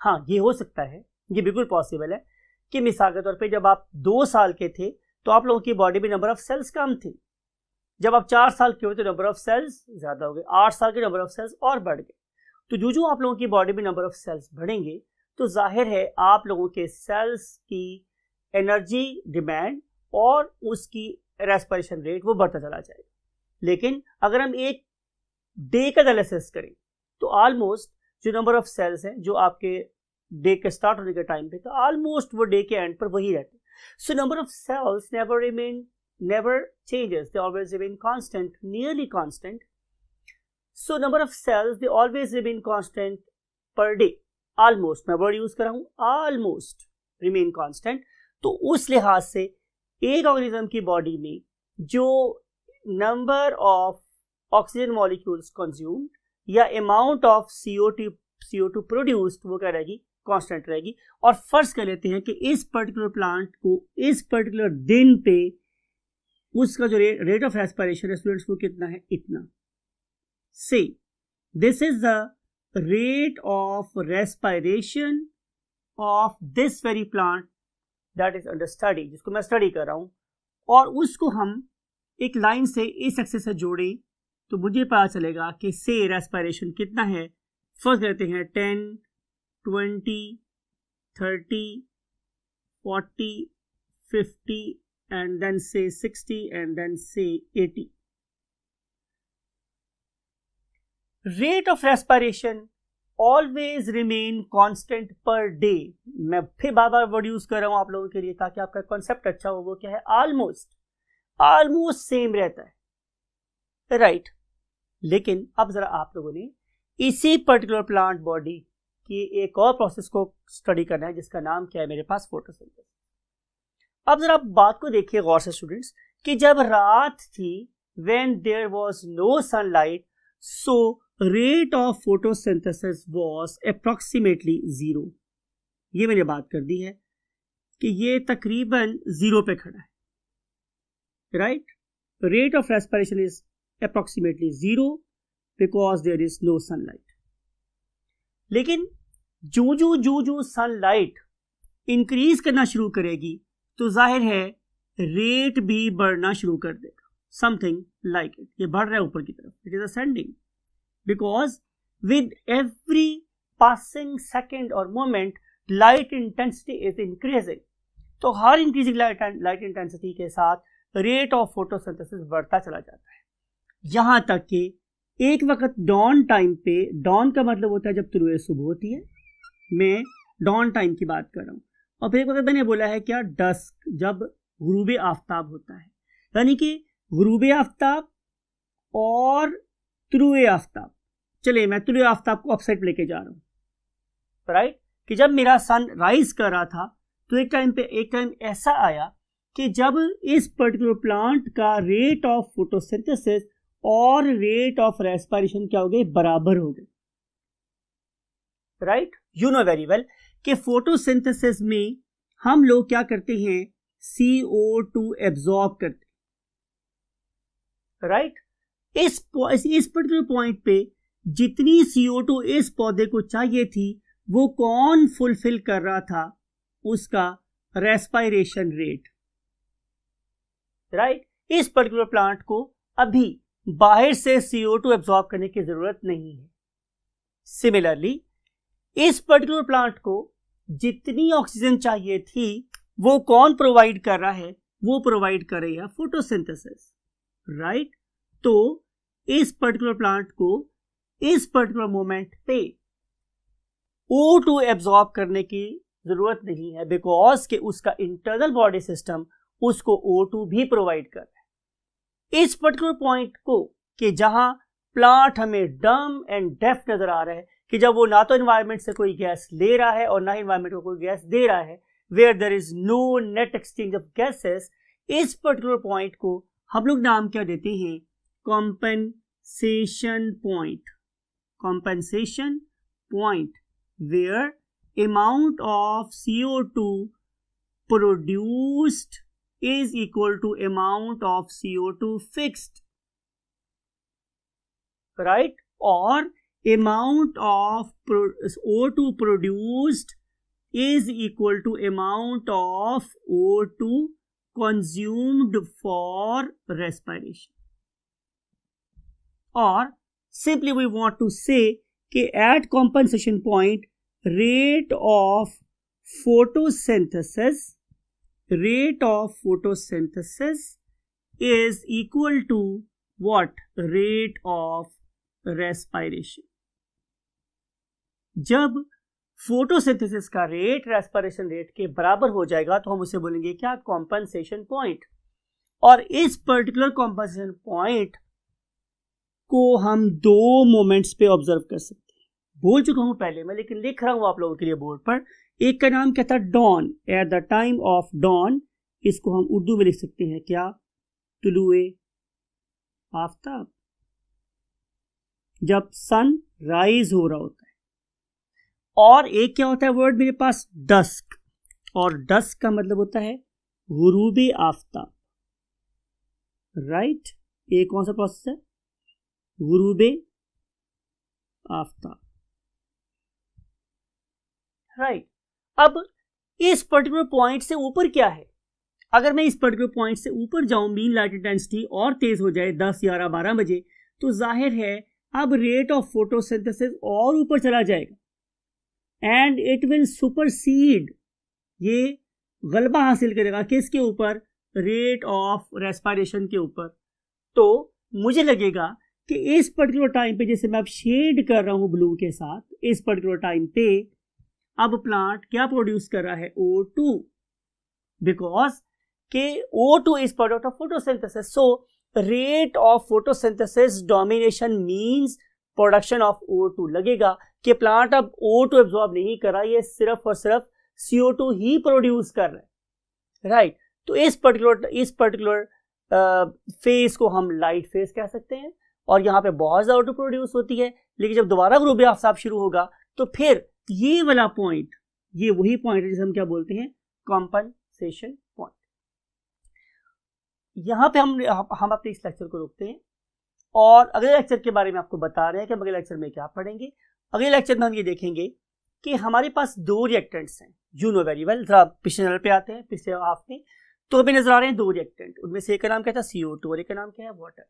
Speaker 1: हाँ, ये हो सकता है, ये बिल्कुल पॉसिबल है कि मिसाल के तौर पे जब आप 2 साल के थे तो आप लोगों की बॉडी में नंबर ऑफ सेल्स कम थी। जब आप 4 साल के हुए तो नंबर ऑफ सेल्स ज्यादा हो गए, 8 साल के नंबर ऑफ सेल्स और बढ़ गए। तो जो आप लोगों की बॉडी में नंबर ऑफ सेल्स बढ़ेंगे तो जाहिर है आप लोगों के सेल्स की एनर्जी डिमांड और उसकी रेस्पिरेशन रेट वो बढ़ता चला जाएगा। लेकिन अगर हम एक डे का एनालिसिस करें तो ऑलमोस्ट जो नंबर ऑफ सेल्स हैं जो आपके डे के स्टार्ट होने के टाइम पे, तो ऑलमोस्ट वो डे के एंड पर वही रहते हैं। So number of cells never changes, they always remain constant, nearly constant. So number of cells they always remain constant per day, almost, मैं वर्ड यूज कर रहा हूं almost remain constant। तो उस लिहाज से एक ऑर्गेनिज्म की बॉडी में जो number of oxygen molecules consumed या अमाउंट ऑफ CO2 प्रोड्यूस्ड वो क्या रहेगी? कांस्टेंट रहेगी। और फर्ज कर लेते हैं कि इस पर्टिकुलर प्लांट को इस पर्टिकुलर दिन पे उसका जो रेट ऑफ रेस्पिरेशन है स्टूडेंट्स वो कितना है? इतना। से this is the rate of respiration of this very plant that is under study, जिसको मैं स्टडी कर रहा हूं, और उसको हम एक लाइन से इस एक्सिस से जोड़ें तो मुझे पता चलेगा कि से रेस्पिरेशन कितना है। फर्स्ट लेते हैं 10, 20, 30, 40, 50 and then say 60 and then say 80. Rate of respiration always remain constant per day. मैं फिर बार बार वर्ड यूज कर रहा हूं आप लोगों के लिए ताकि आपका कॉन्सेप्ट अच्छा हो। वो क्या है? ऑलमोस्ट सेम रहता है, राइट। लेकिन अब जरा आप लोगों ने इसी पर्टिकुलर प्लांट बॉडी की एक और प्रोसेस को स्टडी करना है जिसका नाम क्या है मेरे पास? फोटोसिंथेसिस। अब जरा बात को देखिए गौर से स्टूडेंट्स कि जब रात थी, when there was no sunlight, so rate of photosynthesis was approximately 0। ये मैंने बात कर दी है कि ये तकरीबन 0 पे खड़ा है, राइट। Rate of respiration is approximately 0 because there is no sunlight. लेकिन जो सनलाइट इंक्रीज करना शुरू करेगी तो जाहिर है रेट भी बढ़ना शुरू कर देगा, समथिंग लाइक इट। ये बढ़ रहा है ऊपर की तरफ, it is ascending because with every passing second और moment light intensity is increasing. तो हर इंक्रीजिंग लाइट इंटेंसिटी के साथ रेट ऑफ फोटोसिंथेसिस बढ़ता चला जाता है, यहां तक कि एक वक्त डॉन टाइम पे, डॉन का मतलब होता है जब तुलुए सुबह होती है, मैं डॉन टाइम की बात कर रहा हूं। और फिर एक वक्त मैंने बोला है क्या? डस्क, जब गुरूबे आफ्ताब होता है, यानी कि गुरूबे आफ्ताब और तुलुए आफ्ताब। चलिए मैं तुलुए आफ्ताब को अपसाइड पे लेके जा रहा हूं, राइट। कि जब मेरा सन राइज कर रहा था तो एक टाइम ऐसा आया कि जब इस पर्टिकुलर प्लांट का रेट ऑफ फोटोसिंथेसिस और रेट ऑफ रेस्पिरेशन क्या हो गए? बराबर हो गए, right. You know very well कि फोटोसिंथेसिस में हम लोग क्या करते हैं? CO2 एब्जॉर्ब करते हैं, राइट। इस पर्टिकुलर पॉइंट पे जितनी CO2 इस पौधे को चाहिए थी वो कौन फुलफिल कर रहा था? उसका रेस्पिरेशन रेट, राइट। इस पर्टिकुलर प्लांट को अभी बाहर से CO2 एब्जॉर्ब करने की जरूरत नहीं है। सिमिलरली इस पर्टिकुलर प्लांट को जितनी ऑक्सीजन चाहिए थी वो कौन प्रोवाइड कर रहा है? वो प्रोवाइड कर रही है फोटोसिंथेसिस, राइट। तो इस पर्टिकुलर प्लांट को इस पर्टिकुलर मोमेंट पे O2 एब्जॉर्ब करने की जरूरत नहीं है बिकॉज के उसका इंटरनल बॉडी सिस्टम उसको O2 भी प्रोवाइड कर रहा है। इस पर्टिकुलर पॉइंट को कि जहां प्लांट हमें डम एंड डेफ नजर आ रहा है कि जब वो ना तो एनवायरनमेंट से कोई गैस ले रहा है और ना ही एनवायरनमेंट को कोई गैस दे रहा है, where there is no net exchange of gases, इस पर्टिकुलर पॉइंट को हम लोग नाम क्या देते हैं? Compensation point. Compensation point where amount of CO2 produced is equal to amount of CO2 fixed, right? Or amount of O2 produced is equal to amount of O2 consumed for respiration. Or simply we want to say कि at compensation point rate of photosynthesis is equal to what? Rate of respiration. जब photosynthesis का rate respiration rate के बराबर हो जाएगा तो हम उसे बोलेंगे क्या? Compensation point. और इस पर्टिकुलर कॉम्पनसेशन पॉइंट को हम 2 मोमेंट्स पे ऑब्जर्व कर सकते हैं। बोल चुका हूं पहले मैं, लेकिन लिख रहा हूं आप लोगों के लिए बोर्ड पर। एक का नाम क्या था? Dawn. At the time of dawn, इसको हम उर्दू में लिख सकते हैं क्या? तुलुए आफ्ताब, जब सन राइज हो रहा होता है। और एक क्या होता है वर्ड मेरे पास? डस्क। और डस्क का मतलब होता है गुरूबे आफ्ताब, राइट। ये कौन सा प्रोसेस है? गुरूबे आफ्ताब, राइट। अब इस पर्टिकुलर पॉइंट से ऊपर क्या है। अगर मैं इस पर्टिकुलर पॉइंट से ऊपर जाऊं, मीन लाइट इंटेंसिटी और तेज हो जाए 10, 11, 12 बजे, तो जाहिर है अब रेट ऑफ फोटोसिंथेसिस और ऊपर चला जाएगा एंड इट विल सुपरसीड, ये गलबा हासिल करेगा किसके ऊपर, रेट ऑफ रेस्पिरेशन के ऊपर। तो मुझे लगेगा कि इस पर्टिकुलर टाइम पे, जैसे मैं अब शेड कर रहा हूं ब्लू के साथ, इस पर्टिकुलर टाइम पे अब प्लांट क्या प्रोड्यूस कर रहा है, O2, बिकॉज के O2 is product of photosynthesis. So rate of photosynthesis domination means production of O2। लगेगा कि प्लांट अब O2 एब्जॉर्ब नहीं कर रहा, ये सिर्फ और सिर्फ CO2 ही प्रोड्यूस कर रहा है, राइट। तो इस पर्टिकुलर फेज को हम लाइट फेज कह सकते हैं, और यहाँ पे बहुत ज्यादा O2 प्रोड्यूस होती है। लेकिन जब दोबारा ग्लोबल आफ्ताब शुरू होगा तो फिर ये वाला पॉइंट, ये वही पॉइंट है जिसे हम क्या बोलते हैं, कॉम्पनसेशन पॉइंट। यहाँ पे हम अपने इस लेक्चर को रोकते हैं और अगले लेक्चर के बारे में आपको बता रहे हैं कि हम अगले लेक्चर में क्या पढ़ेंगे। अगले लेक्चर में हम ये देखेंगे कि हमारे पास दो रिएक्टेंट्स हैं, यू नो वेरी वेल। जरा पिछले नंबर पे आते हैं, पिछले हाफ में तो हमें नजर आ रहे हैं दो रिएक्टेंट, उनमें से एक का नाम क्या था, CO2, और एक का नाम क्या है, वाटर।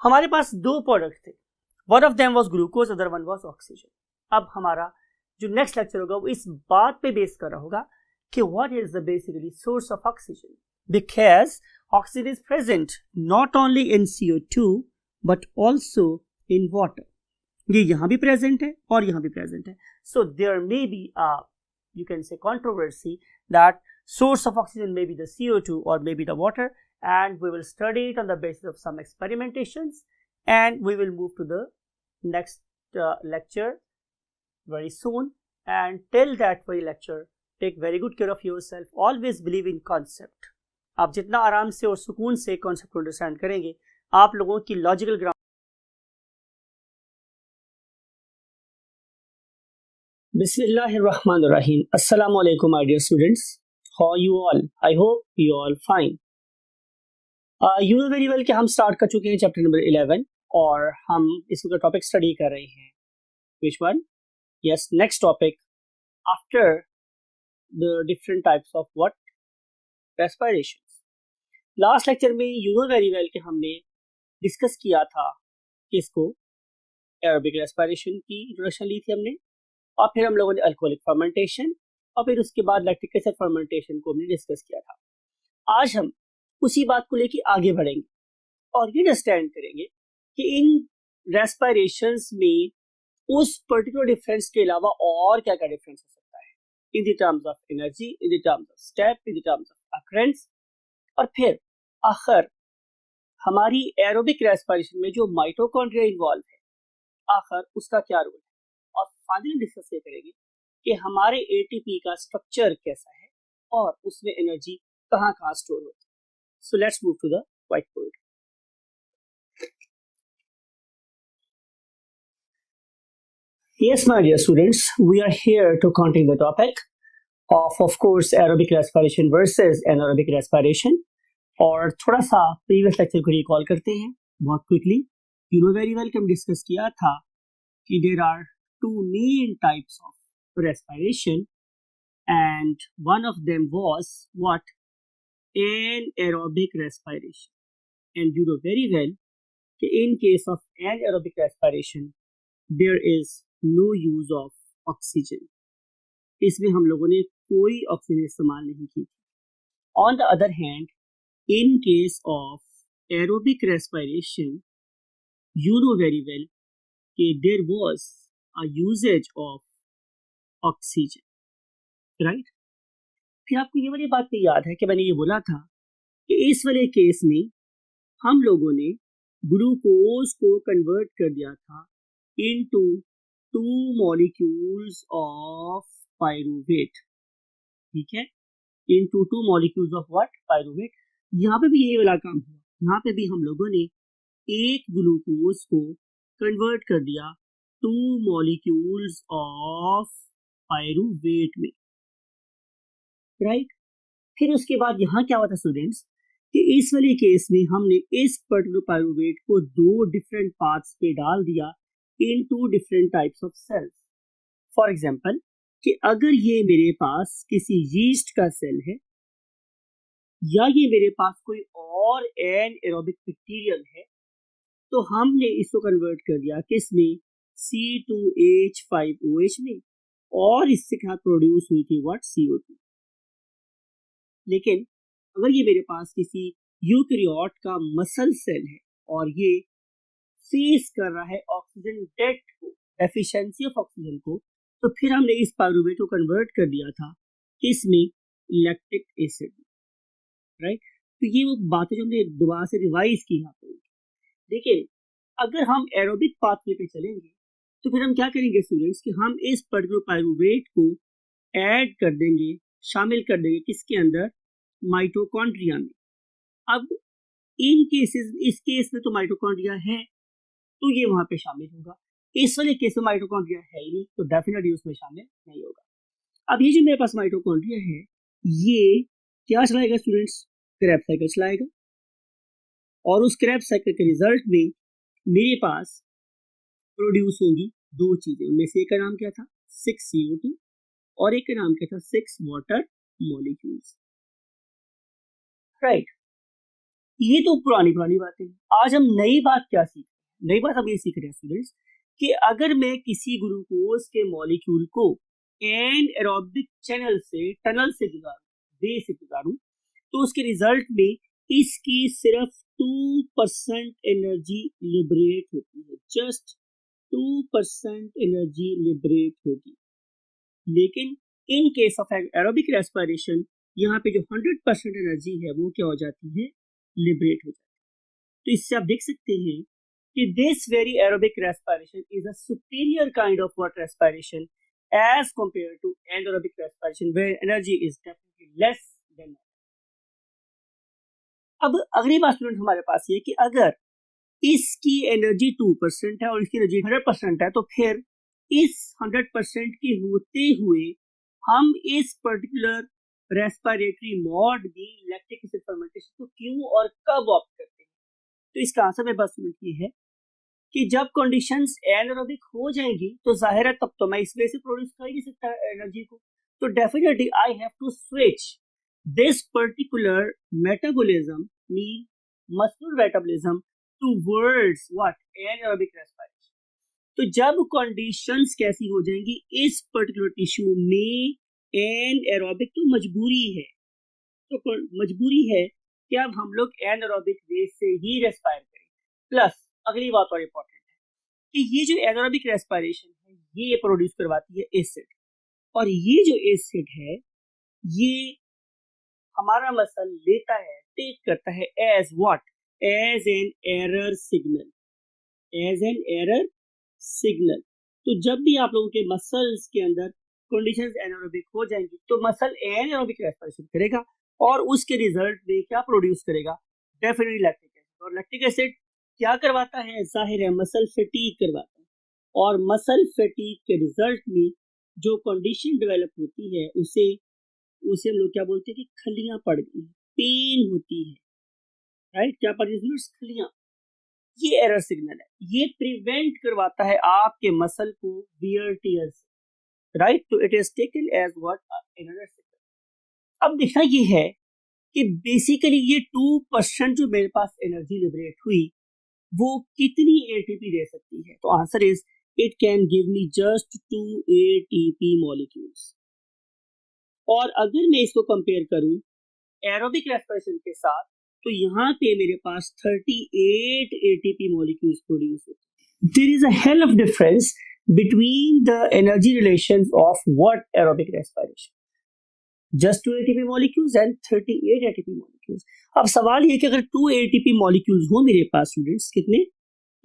Speaker 1: हमारे पास दो प्रोडक्ट थे, one of them was glucose, other one was oxygen. अब हमारा जो नेक्स्ट लेक्चर होगा वो इस बात पे बेस कर रहा होगा कि what is the basically source of oxygen, because oxygen is present not only in CO2 but also in water. ये यहां भी प्रेजेंट है और यहां भी प्रेजेंट है। So there may be you can say controversy that source of oxygen may be the CO2 or maybe the water, and we will study it on the basis of some experimentations, and we will move to the next lecture very soon. And till that very lecture, take very good care of yourself, always believe in concept. आप जितना आराम से और सुकून से concept को understand करेंगे, आप लोगों की logical ground. Bismillahirrahmanirrahim. Assalamu alaikum, my dear students. How are you all? I hope you all fine. You know very well कि हम स्टार्ट कर चुके हैं चैप्टर नंबर 11 और हम इसका टॉपिक स्टडी कर रहे हैं। Which one? Yes, next topic after the different types of what? Respirations. Last lecture में you know very well कि हमने डिस्कस किया था किसको, एरोबिक रेस्पिरेशन की इंट्रोडक्शन ली थी हमने, और फिर हम लोगों ने अल्कोहलिक फर्मेंटेशन और फिर उसके बाद लैक्टिक एसिड फर्मेंटेशन को हमने डिस्कस किया था। आज हम उसी बात को लेके आगे बढ़ेंगे और ये अंडरस्टैंड करेंगे कि इन रेस्पिरेशंस में उस पर्टिकुलर डिफरेंस के अलावा और क्या क्या डिफरेंस हो सकता है, in the terms of energy, in the terms of step, in the terms of occurrence, और फिर आखिर हमारी एरोबिक रेस्पिरेशन में जो माइटोकॉन्ड्रिया इन्वॉल्व है, आखिर उसका क्या रोल है, और फाइनली डिस्कस ये करेंगे कि हमारे ATP का स्ट्रक्चर कैसा है और उसमें एनर्जी कहाँ कहाँ स्टोर होती है। So let's move to the white board. Yes, my dear students, we are here to continue the topic of course aerobic respiration versus anaerobic respiration। और थोड़ा सा प्रीवियस लेक्चर को रिकॉल करते हैं बहुत quickly. You know very well कि हम discuss किया था कि there are two main types of respiration, and one of them was what? Anaerobic respiration. And you know very well that in case of anaerobic respiration there is no use of oxygen, इसमें हम लोगों ने कोई oxygen इस्तेमाल नहीं की। On the other hand, in case of aerobic respiration you know very well that there was a usage of oxygen, right? फिर आपको ये वाली बात भी याद है कि मैंने ये बोला था कि इस वाले केस में हम लोगों ने ग्लूकोज को कन्वर्ट कर दिया था इनटू 2 मॉलिक्यूल्स ऑफ पायरूवेट, ठीक है, into 2 molecules of what, pyruvate. यहाँ पे भी यही वाला काम हुआ, यहाँ पे भी हम लोगों ने एक ग्लूकोज को कन्वर्ट कर दिया 2 मॉलिक्यूल्स ऑफ पायरूवेट में, राइट। फिर उसके बाद यहाँ क्या हुआ था स्टूडेंट्स कि इस वाले केस में हमने इस पर्टिकुलर पायरूवेट को 2 डिफरेंट पाथ्स पे डाल दिया इन 2 different types of cells. For example कि अगर ये मेरे पास किसी यीस्ट का सेल है या ये मेरे पास कोई और एन एरोबिक बैक्टीरियम है, तो हमने इसको कन्वर्ट कर दिया किसमें, C2H5OH में, और इससे क्या प्रोड्यूस हुई थी व्हाट, CO2। लेकिन अगर ये मेरे पास किसी यूकैरियोट का मसल सेल है और ये फेस कर रहा है ऑक्सीजन डेट को, डेफिशिएंसी ऑफ ऑक्सीजन को, तो फिर हमने इस पायरुवेट को कन्वर्ट कर दिया था किसमें, लैक्टिक एसिड, राइट। तो ये वो बातें जो हमने दोबारा से रिवाइज की यहाँ पर। देखिए, अगर हम एरोबिक पाथवे पे चलेंगे तो फिर हम क्या करेंगे स्टूडेंट्स कि हम इस पर्टिकुलर पायरुवेट को ऐड कर देंगे, शामिल कर देंगे किसके अंदर, माइटोकॉन्ड्रिया में। अब इन केसेस, इस केस में तो माइटोकॉन्ड्रिया है तो ये वहां पे शामिल होगा, इस वाले केस में माइटोकॉन्ड्रिया है ही नहीं तो डेफिनेटली उसमें शामिल नहीं होगा। अब ये जो मेरे पास माइटोकॉन्ड्रिया है ये क्या चलाएगा स्टूडेंट्स, क्रैब्स साइकिल चलाएगा, और उस क्रैब्स साइकिल के रिजल्ट में मेरे पास प्रोड्यूस होंगी दो चीजें, उनमें से एक का नाम क्या था 6CO2 और एक का नाम क्या था 6 वाटर मॉलिक्यूल्स, राइट। ये तो पुरानी बातें। आज हम नई बात क्या सीख रहे हैं, नई बात हम ये सीख रहे हैं स्टूडेंट्स कि अगर मैं किसी ग्लूकोज के मॉलिक्यूल को एन एरोबिक चैनल से, टनल से गुजारूं, वे से गुजारूं, तो उसके रिजल्ट में इसकी सिर्फ 2% एनर्जी लिबरेट होती है, जस्ट 2% एनर्जी लिबरेट होगी। लेकिन in case of aerobic respiration यहाँ पे जो 100% एनर्जी है वो क्या हो जाती है, लिबरेट हो जाती है। तो इससे आप देख सकते हैं कि this very aerobic respiration is a superior kind of water respiration as compare to anaerobic respiration where energy is definitely less than. अब अगली बात स्टूडेंट हमारे पास ये कि अगर इसकी एनर्जी 2% है और इसकी एनर्जी 100% है, तो फिर इस 100% के होते हुए हम इस पर्टिकुलर रेस्पिरेटरी मोड में लैक्टिक एसिड फर्मेंटेशन को क्यों और कब ऑप्ट करते हैं। तो इसका आंसर मेरे पास ये है कि जब कंडीशंस एनारोबिक हो जाएंगी तो जाहिर है तब तो मैं इस वे से प्रोड्यूस कर ही नहीं सकता एनर्जी को, तो definitely I have to switch this particular metabolism mean muscular metabolism towards what, anaerobic respiration. तो जब कंडीशंस कैसी हो जाएंगी इस पर्टिकुलर टिश्यू में, एनारोबिक तो मजबूरी है, तो मजबूरी है कि अब हम लोग एनारोबिक वे से ही रेस्पायर करें। प्लस अगली बात और इंपॉर्टेंट है कि ये जो एनारोबिक रेस्पिरेशन है ये प्रोड्यूस करवाती है एसिड, और ये जो एसिड है ये हमारा मसल लेता है, टेक करता है as what, as an error signal, as an error signal. तो जब भी आप लोगों के मसल्स के अंदर कंडीशंस एनारोबिक हो जाएंगी तो मसल एनारोबिक रेस्पिरेशन करेगा और उसके रिजल्ट में क्या प्रोड्यूस करेगा, डेफिनेटली लैक्टिक एसिड। और लैक्टिक एसिड क्या करवाता है, जाहिर है मसल फैटीग करवाता है, और मसल फैटीग के रिजल्ट में जो कंडीशन डेवलप होती है उसे हम लोग क्या बोलते हैं कि खलियां पड़ गई, पेन होती है, राइट। क्या पड़ गई, खलियां। ये एरर सिग्नल है, ये प्रिवेंट करवाता है आपके मसल को वियर टियर से, राइट। तो it is taken as what, error signal. अब देखना ये है कि बेसिकली ये 2% जो मेरे पास एनर्जी लिबरेट हुई वो कितनी एटीपी दे सकती है, तो answer is it can give me just 2 ATP molecules. और अगर मैं इसको कंपेयर करूं एरोबिक रेस्पिरेशन के साथ तो यहाँ पे मेरे पास 38 एटीपी मॉलिक्यूल्स प्रोड्यूस होते हैं। There is a hell of difference between the energy relations of what, aerobic respiration, just 2 ATP molecules and 38 ATP molecules. अब सवाल ये कि अगर 2 एटीपी मॉलिक्यूल्स हो मेरे पास स्टूडेंट्स, कितने,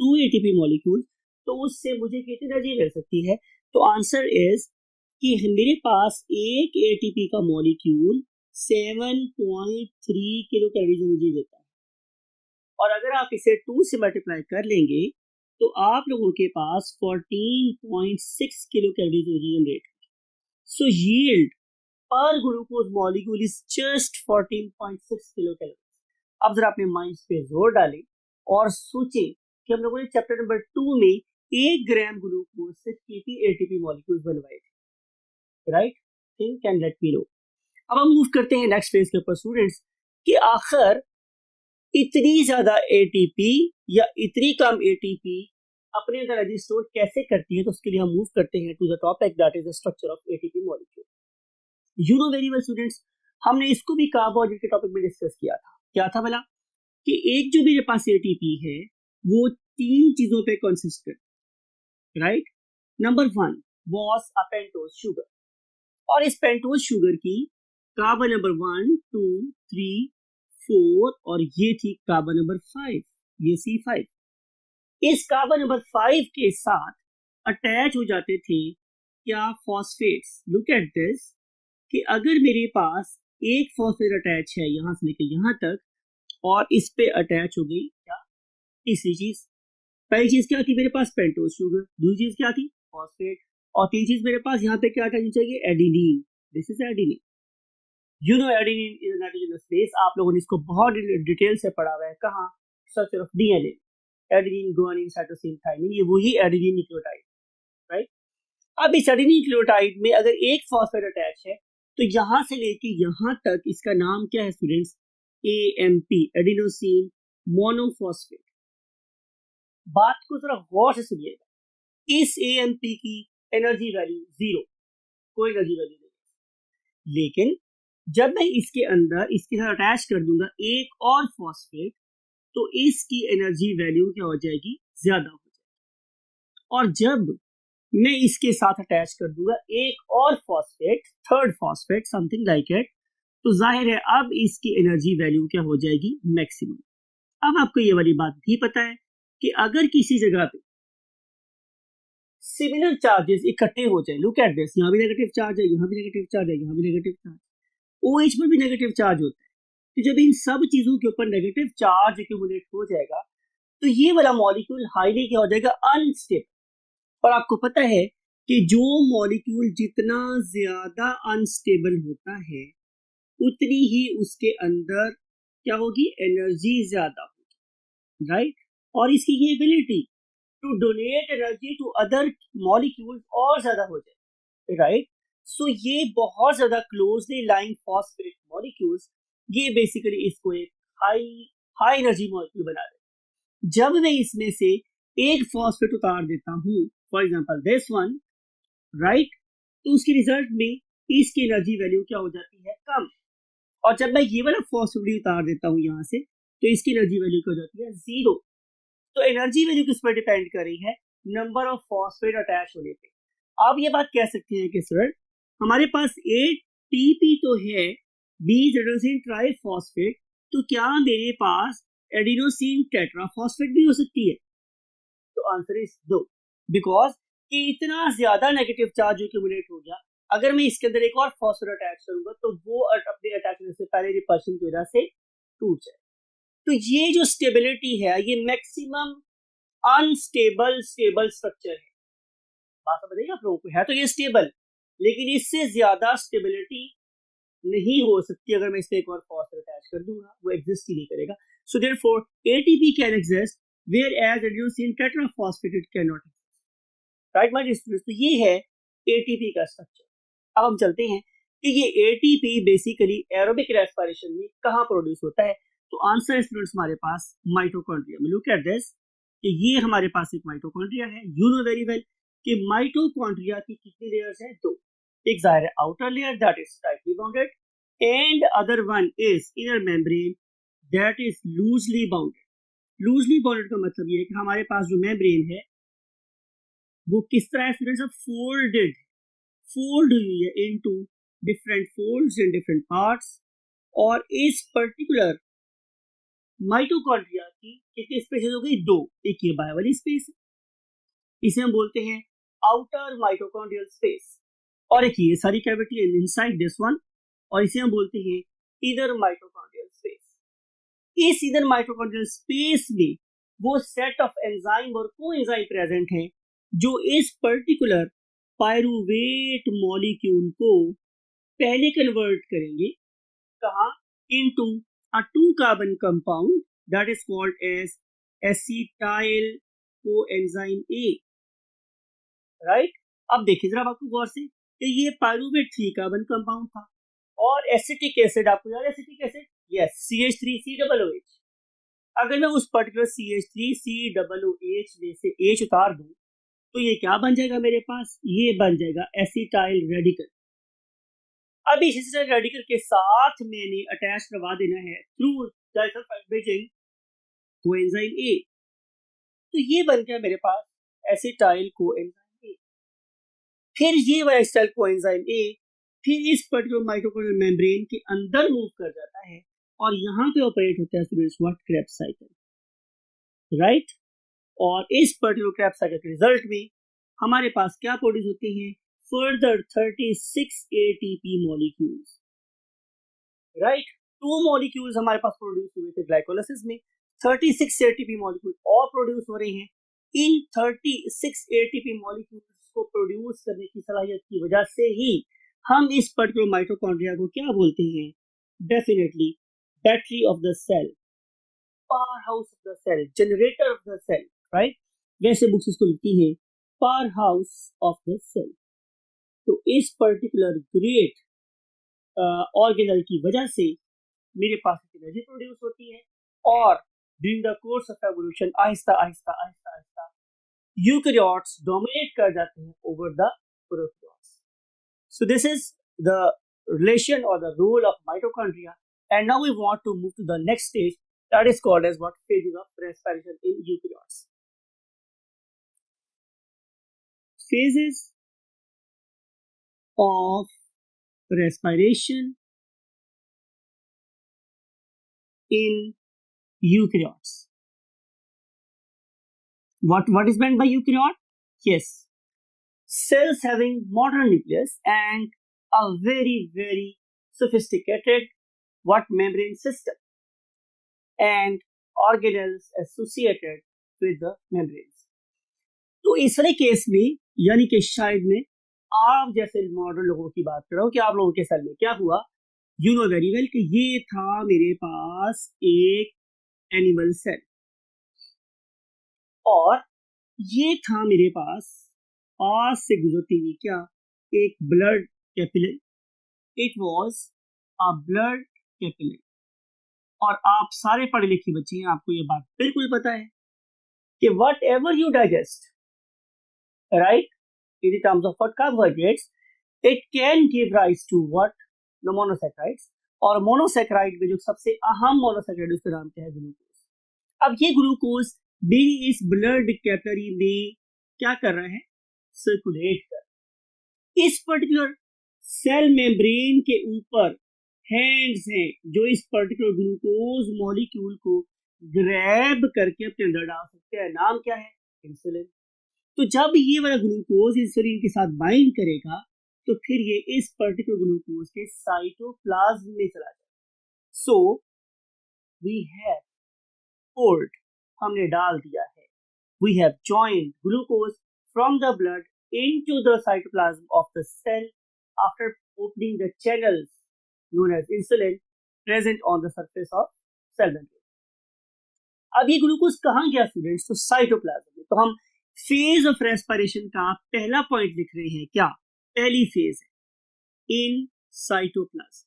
Speaker 1: 2 एटीपी मॉलिक्यूल्स, तो उससे मुझे कितनी एनर्जी मिल सकती है, तो आंसर इज कि मेरे पास एक एटीपी का मॉलिक्यूल 7.3 किलो कैलोरीज एनर्जी देता है, और अगर आप इसे 2 से मल्टीप्लाई कर लेंगे तो आप लोगों के पास 14.6 किलो कैलोरीज एनर्जी जनरेट होगी। सो यील्ड पर glucose molecule is just 14.6 kilo calories. अब जरा अपने माइंड पे जोर डालें और सोचें कि हम लोगों ने चैप्टर नंबर 2 में 1 ग्राम ग्लूकोज से कितनी एटीपी मॉलिक्यूल्स बनवाए थे, right? Think and let me no. अब हम मूव करते हैं नेक्स्ट फेज के ऊपर स्टूडेंट्स, कि आखिर इतनी ज्यादा एटीपी या इतनी कम एटीपी अपने अंदर एनर्जी स्टोर कैसे करती है। तो उसके लिए हम मूव करते हैं to the topic that is the structure of ATP molecule. You know very well students, हमने इसको भी कार्बोहाइड्रेट के टॉपिक में डिस्कस किया था। क्या था भला? कि एक जो मेरे पास एटीपी है वो तीन चीजों पे कंसिस्ट करती है, right? Number 1 was a pentose sugar, और इस पेंटोज शुगर की कार्बन नंबर 1 2 3 4 और ये थी कार्बन नंबर 5, ये C5। इस कार्बन नंबर 5 के साथ अटैच हो जाते थे क्या? फॉस्फेट्स। लुक एट दिस, कि अगर मेरे पास एक फॉस्फेट अटैच है यहां से लेकर यहां तक, और इस पे अटैच हो गई क्या? तीसरी चीज। पहली चीज क्या थी मेरे पास? Pentose sugar. दूसरी चीज क्या थी? फॉस्फेट। और तीसरी चीज मेरे पास यहाँ पे क्या अटैच चाहिए? Adenine. This is adenine. You know adenine is nitrogenous base. आप लोगों ने इसको बहुत डिटेल से पढ़ा हुआ है। कहाँ? Structure of DNA. Adenine, guanine, cytosine, thymine, ये वही एडिनिन न्यूक्लियोटाइड, राइट? अब इस एडिनिन न्यूक्लियोटाइड में अगर एक फॉस्फेट अटैच है तो यहां से लेके यहां तक इसका नाम क्या है स्टूडेंट्स? AMP, adenosine monophosphate. बात को जरा गौर से सुनिएगा। इस एएमपी की एनर्जी वैल्यू 0, कोई एनर्जी वैल्यू नहीं। लेकिन जब मैं इसके अंदर इसके साथ अटैच कर दूंगा एक और फॉस्फेट, तो इसकी एनर्जी वैल्यू क्या हो जाएगी? ज्यादा हो जाएगी। और जब मैं इसके साथ अटैच कर दूंगा एक और phosphate, third phosphate, something like it, तो जाहिर है अब इसकी एनर्जी वैल्यू क्या हो जाएगी? मैक्सिमम। अब आपको ये वाली बात भी पता है कि अगर किसी जगह पे सिमिलर चार्जेस इकट्ठे हो जाए, लुक एट दिस, यहाँ भी नेगेटिव चार्ज है, यहाँ भी नेगेटिव चार्ज है, यहाँ भी नेगेटिव चार्ज, OH में भी नेगेटिव चार्ज होता है, तो जब इन सब चीजों के ऊपर नेगेटिव चार्ज एक्यूमुलेट हो जाएगा तो ये वाला मॉलिक्यूल हाईली क्या हो जाएगा? अनस्टेबल। और आपको पता है कि जो मॉलिक्यूल जितना ज्यादा अनस्टेबल होता है उतनी ही उसके अंदर क्या होगी? एनर्जी ज्यादा होगी, राइट? और इसकी ये ability to donate energy to other molecules और ज्यादा हो जाए, राइट? सो ये बहुत ज्यादा क्लोजली लाइंग फॉस्फेट मॉलिक्यूल्स, ये बेसिकली इसको एक हाई एनर्जी मॉलिक्यूल बना देते। जब मैं इसमें से एक फॉस्फेट उतार देता हूं, for example this one, right, तो उसके रिजल्ट में इसकी एनर्जी वैल्यू क्या हो जाती है? कम। और जब मैं ये वाला फॉस्फेट उतार देता हूं यहां से, तो इसकी एनर्जी वैल्यू क्या हो जाती है? 0। तो एनर्जी वैल्यू किस पर डिपेंड कर रही है? नंबर ऑफ फॉस्फेट अटैच होने पे। आप ये बात कह सकते हैं कि सर हमारे पास ATP तो है, बीज एडेनोसिन ट्राइफॉस्फेट, तो क्या मेरे पास एडिनोसिन टेट्राफॉस्फेट भी हो सकती है? तो आंसर इज नो, बिकॉज कि इतना ज्यादा नेगेटिव चार्ज एक्यूमुलेट हो गया। अगर मैं इसके अंदर एक और फॉस्फेट अटैच करूंगा तो वो अपने अटैच होने से पहले रिपल्शन की वजह से टूट जाए। तो ये जो स्टेबिलिटी है ये मैक्सिमम अनस्टेबल स्टेबल स्ट्रक्चर है। बात समझ आएगी आप लोगों को? है तो ये स्टेबल, लेकिन इससे ज्यादा स्टेबिलिटी नहीं हो सकती। अगर मैं इस पे एक और फॉस्फेट अटैच कर दूंगा वो एग्जिस्ट ही नहीं करेगा। So therefore ATP can exist whereas adenosine tetraphosphate it can not exist, right my dear students? तो ये है ATP का स्ट्रक्चर। अब हम चलते हैं कि ये ATP बेसिकली एरोबिक रेस्पिरेशन में कहाँ प्रोड्यूस होता है। तो आंसर स्टूडेंट्स हमारे पास माइटोकॉन्ड्रिया में। लुक एट दिस, कि ये हमारे पास एक माइटोकॉन्ड्रिया है। यू नो वेरी वेल कि माइटोकॉन्ड्रिया की कितनी लेयर्स हैं? 2। एक जाहिर है outer layer that is tightly bounded, and other one is inner membrane that is loosely bounded. Loosely bounded का मतलब ये है कि हमारे पास जो मेम्ब्रेन है वो किस तरह है स्टूडेंट्स? अब फोल्ड हुई है into different folds in different parts. और इस पर्टिकुलर माइटोकॉन्ड्रिया की कितनी स्पेसेस हो गई? 2। एक ये बाहर वाली स्पेस है, इसे हम बोलते हैं आउटर माइटोकॉन्ड्रियल स्पेस, और एक ये सारी कैविटी है इनसाइड दिस वन, और इसे हम बोलते हैं इनर माइटोकॉन्ड्रियल स्पेस। इस इनर माइटोकॉन्ड्रियल स्पेस में वो सेट ऑफ एंजाइम और कोएंजाइम प्रेजेंट है जो इस पर्टिकुलर पायरुवेट मॉलिक्यूल को पहले कन्वर्ट करेंगे कहाँ? Into a 2 carbon compound that is called as acetyl coenzyme A, right? अब देखिए जरा आपको गौर से, कि ये पायरुवेट 3 कार्बन कंपाउंड था और एसिटिक एसिड, आपको याद है एसिटिक एसिड, यस, CH3COOH। अगर मैं उस पर्टिकुलर CH3COOH में से H उतार दूं तो ये क्या बन जाएगा मेरे पास, ये बन जाएगा एसिटाइल रेडिकल। अब इस एसिटाइल रेडिकल के साथ मैंने अटैच करवा देना है through disulphide bridging coenzyme A, तो ये बन गया मेरे पास एसिटाइल कोएंजाइम A। फिर ये वाला एसिटाइल कोएंजाइम A फिर इस पर्टिकुलर माइटोकॉन्ड्रियल मेम्ब्रेन के अंदर मूव कर जाता है और यहाँ पे ऑपरेट होता है students what, Krebs cycle, right. और इस पर्टिकुलर क्रेब्स साइकिल के रिजल्ट में हमारे पास क्या प्रोड्यूस होते हैं, further 36 ATP molecules, right. 2 molecules हमारे पास प्रोड्यूस हुए थे ग्लाइकोलाइसिस में, 36 ATP मॉलिक्यूल और प्रोड्यूस हो रहे हैं। इन 36 ATP मॉलिक्यूल्स को प्रोड्यूस करने की सलाहियत की वजह से ही हम इस पर्टिकुलर माइटोकॉन्ड्रिया को क्या बोलते हैं, definitely battery of the cell, power house of the cell, generator of the cell, right. वैसे बुक्स इसको लिखती है power house of the cell. तो इस पर्टिकुलर ग्रेट ऑर्गेनल की वजह से मेरे पास एनर्जी प्रोड्यूस होती है और during the course of evolution Aahista Aahista Aahista Aahista eukaryotes dominate कर जाते हैं over the prokaryotes. So this is the relation or the role of mitochondria, and now we want to move to the next stage, that is called as what, phases of respiration in eukaryotes. Phases of respiration in eukaryotes. What is meant by eukaryote? Yes, cells having modern nucleus and a very sophisticated what membrane system and organelles associated with the membranes. तो इस वाले case में यानी कि शायद मैं आप जैसे मॉडर्न लोगों की बात कर रहा हूँ कि आप लोगों के सेल में क्या हुआ, यू नो वेरी वेल कि ये था मेरे पास एक एनिमल सेल और ये था मेरे पास पास से गुजरती हुई क्या, एक blood capillary, it was a blood capillary. और आप सारे पढ़े लिखे बच्चे हैं, आपको ये बात बिल्कुल पता है कि whatever you digest, right, in terms of what, carbohydrates, it can give rise to what, the monosaccharides. और मोनोसैकेराइड में जो सबसे अहम मोनोसैकेराइड उसका नाम क्या है, ग्लूकोज। अब ये ग्लूकोज भी इस ब्लड कैपिलरी में क्या कर रहा है, सर्कुलेट कर। इस पर्टिकुलर सेल मेम्ब्रेन के ऊपर हैंड्स हैं जो इस पर्टिकुलर ग्लूकोज मॉलिक्यूल को ग्रैब करके अपने अंदर डाल सकते हैं, नाम क्या है, इंसुलिन। तो जब ये वाला ग्लूकोज इंसुलिन के साथ बाइंड करेगा तो फिर ये इस पर्टिकुलर ग्लूकोज के साइटोप्लाज्म में चला जाएगा। सो वी हैव poured, हमने डाल दिया है, we have joined glucose from the blood into the cytoplasm of the cell after opening the channels known as insulin present on the surface of cell membrane. अब ये glucose कहाँ गया students, तो cytoplasm में। तो हम फेज ऑफ रेस्पिरेशन का पहला पॉइंट लिख रहे हैं, क्या, पहली फेज है इन साइटोप्लाज्म।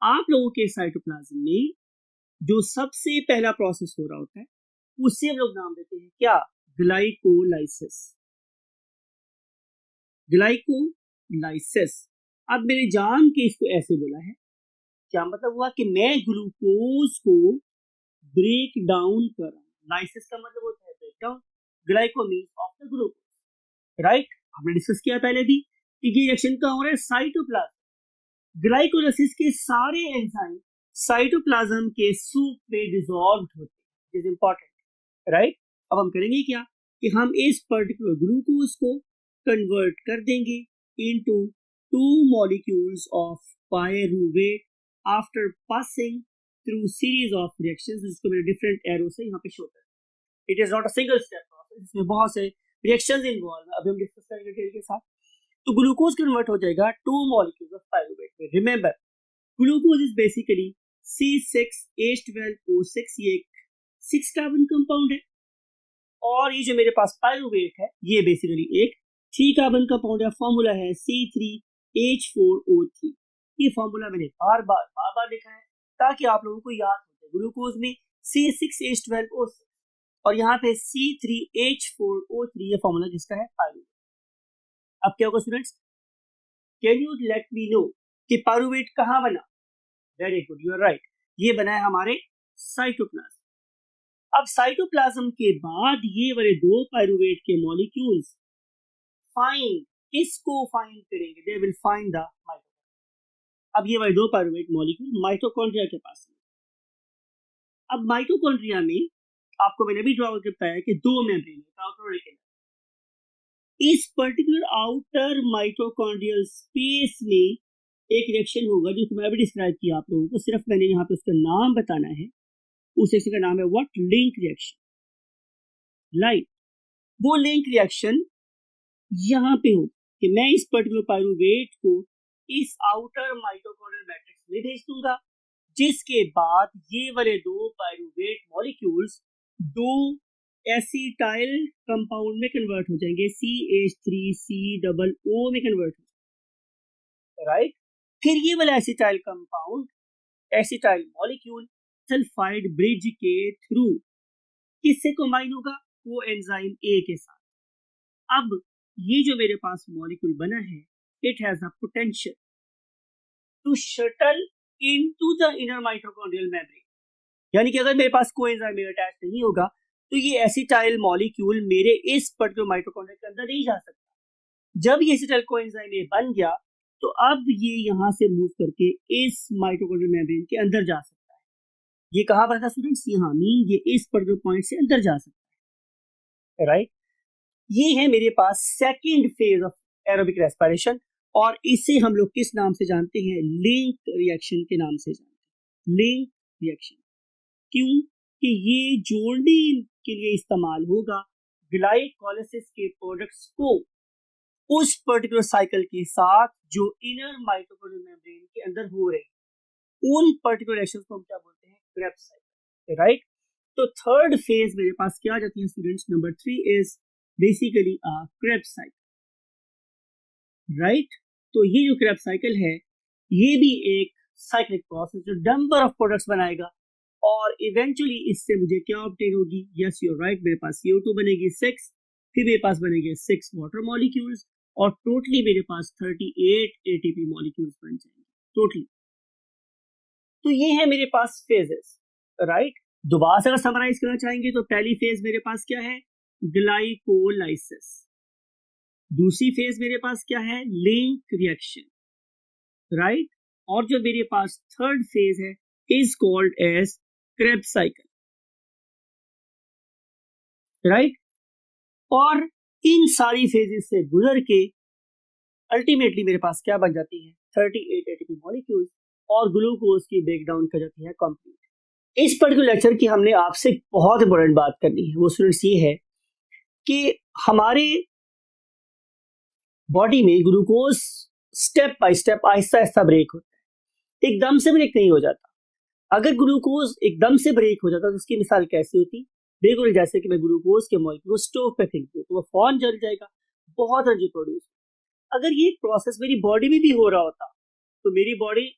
Speaker 1: आप लोगों के साइटोप्लाज्म में जो सबसे पहला प्रोसेस हो रहा होता है उसे हम लोग नाम देते हैं क्या, ग्लाइकोलाइसिस। ग्लाइकोलाइसिस। अब मैंने जान के इसको ऐसे बोला है, क्या मतलब हुआ कि मैं ग्लूकोज को ब्रेक डाउन कर रहा हूं। लाइसिस का मतलब होता है break down, glyco means of the glucose, right. हमने डिस्कस किया पहले भी कि ये रिएक्शन कहाँ हो रहा है, साइटोप्लाज्म। ग्लाइकोलाइसिस के सारे एंजाइम साइटोप्लाज्म के सूप में डिसॉल्व होते हैं, इज इंपॉर्टेंट, राइट। अब हम करेंगे क्या कि हम इस पर्टिकुलर ग्लूकोज को कन्वर्ट कर देंगे into 2 molecules of pyruvate after passing through series of reactions, जिसको मैंने डिफरेंट एरो से यहाँ पे शो कर। It is not a single step process, इसमें बहुत से रिएक्शंस इन्वॉल्व है, अभी हम डिस्कस करेंगे डिटेल के साथ। तो ग्लूकोज कन्वर्ट हो जाएगा 2 मॉलिक्यूल्स ऑफ पायरुवेट में। Remember, glucose is basically C6H12O6, ये 6 कार्बन कंपाउंड है और ये जो मेरे पास पायरुवेट है ये बेसिकली एक 3 कार्बन का फॉर्मूला है C3H4O3। ये फॉर्मूला मैंने बार बार लिखा है ताकि आप लोगों को याद हो जाए। ग्लूकोज में C6H12O6 और यहाँ पे C3H4O3, ये फॉर्मूला किसका है? पायरुवेट। अब क्या होगा students, can you let me know कि पायरुवेट कहाँ बना? Very good, you are right, ये बना है हमारे साइटोप्लाज्म। अब साइटोप्लाज्म के बाद ये वाले 2 पायरुवेट के मॉलिक्यूल्स फाइंड, किसको फाइंड करेंगे? They will find the mitochondria. अब ये वाले 2 पायरुवेट मॉलिक्यूल माइटोकॉन्ड्रिया के पास है। अब माइटोकॉन्ड्रिया में आपको मैंने भी ड्रॉ करके बताया कि 2 मेम्ब्रेन है, आउटर और इनर। इस पर्टिकुलर आउटर माइटोकॉन्ड्रियल स्पेस में एक रिएक्शन होगा जो मैं भी डिस्क्राइब किया आप लोगों को, सिर्फ मैंने यहाँ पे उसका नाम बताना है। उस रिएक्शन का नाम है व्हाट? Link reaction. लाइक वो लिंक रिएक्शन यहाँ पे हो कि मैं इस पर्टिकुलर पायरुवेट को इस आउटर माइटोकॉन्ड्रियल मैट्रिक्स में भेज दूंगा, जिसके बाद ये वाले 2 पायरुवेट मॉलिक्यूल्स 2 एसिटाइल कंपाउंड में कन्वर्ट हो जाएंगे, CH3COO में कन्वर्ट हो जाएंगे, राइट। फिर ये वाला acetyl compound, acetyl molecule sulphide bridge के थ्रू किससे कंबाइन होगा? कोएंजाइम ए के साथ। अब ये जो मेरे पास मॉलिक्यूल बना है, it has a potential to shuttle into the inner mitochondrial membrane. यानी कि अगर मेरे पास कोएंजाइम ए अटैच नहीं होगा तो ये एसिटाइल मॉलिक्यूल मेरे इस पर्टिकुलर माइटोकॉन्ड्रिया के अंदर नहीं जा सकता। जब ये एसिटाइल कोएंजाइम ए बन गया तो अब ये यहां से मूव करके इस माइटोकॉन्ड्रियल मेम्ब्रेन के अंदर जा सकता है। ये कहां पर था स्टूडेंट्स? यहाँ मीन ये इस पर्टिकुलर पॉइंट से अंदर जा सकता है, राइट। ये है मेरे पास second phase of aerobic respiration और इसे हम लोग किस नाम से जानते हैं? लिंक रिएक्शन के नाम से जानते हैं। लिंक रिएक्शन क्यों? कि ये जोड़ने के लिए इस्तेमाल होगा ग्लाइकोलाइसिस के प्रोडक्ट्स को उस पर्टिकुलर साइकिल के साथ जो इनर माइटोकॉन्ड्रियल मेम्ब्रेन के अंदर हो रहे हैं। उन पर्टिकुलर रिएक्शंस को हम क्या बोलते हैं? Krebs cycle, right. तो थर्ड फेज मेरे पास क्या आ जाती है students? Number 3 is basically a Krebs cycle, right. तो ये जो क्रेब्स साइकिल है ये भी एक साइक्लिक प्रोसेस जो नंबर ऑफ प्रोडक्ट्स बनाएगा और इवेंचुअली इससे मुझे क्या ऑब्टेन होगी? यस यू राइट, मेरे पास CO2 बनेगी 6, फिर मेरे पास बनेंगे 6 वाटर मॉलिक्यूल्स और टोटली मेरे पास 38 ATP मॉलिक्यूल्स बन जाएंगे टोटली। तो ये है मेरे पास फेजेस, राइट। दोबारा से अगर समराइज करना चाहेंगे तो पहली फेज मेरे पास क्या है? ग्लाइकोलाइसिस। दूसरी फेज मेरे पास क्या है? Link reaction, right. और जो मेरे पास थर्ड फेज है is called as Krebs cycle, right. और इन सारी फेजेस से गुजर के अल्टीमेटली मेरे पास क्या बन जाती है? 38 ATP मॉलिक्यूल्स और ग्लूकोज की ब्रेकडाउन कर जाती है कंप्लीट। इस पर्टिकुलर लेक्चर की हमने आपसे बहुत इंपॉर्टेंट बात करनी है, वो स्टूडेंट्स ये है कि हमारे बॉडी में glucose step by step Aahista Aahista break होता है, एकदम से ब्रेक नहीं हो जाता। अगर ग्लूकोज एकदम से ब्रेक हो जाता तो उसकी मिसाल कैसी होती? बिल्कुल जैसे कि मैं ग्लूकोज के मॉलिक्यूल स्टोव पे फेंक दूं तो वो फौरन जल जाएगा, बहुत एनर्जी प्रोड्यूस। अगर ये प्रोसेस मेरी बॉडी में भी हो रहा होता तो मेरी बॉडी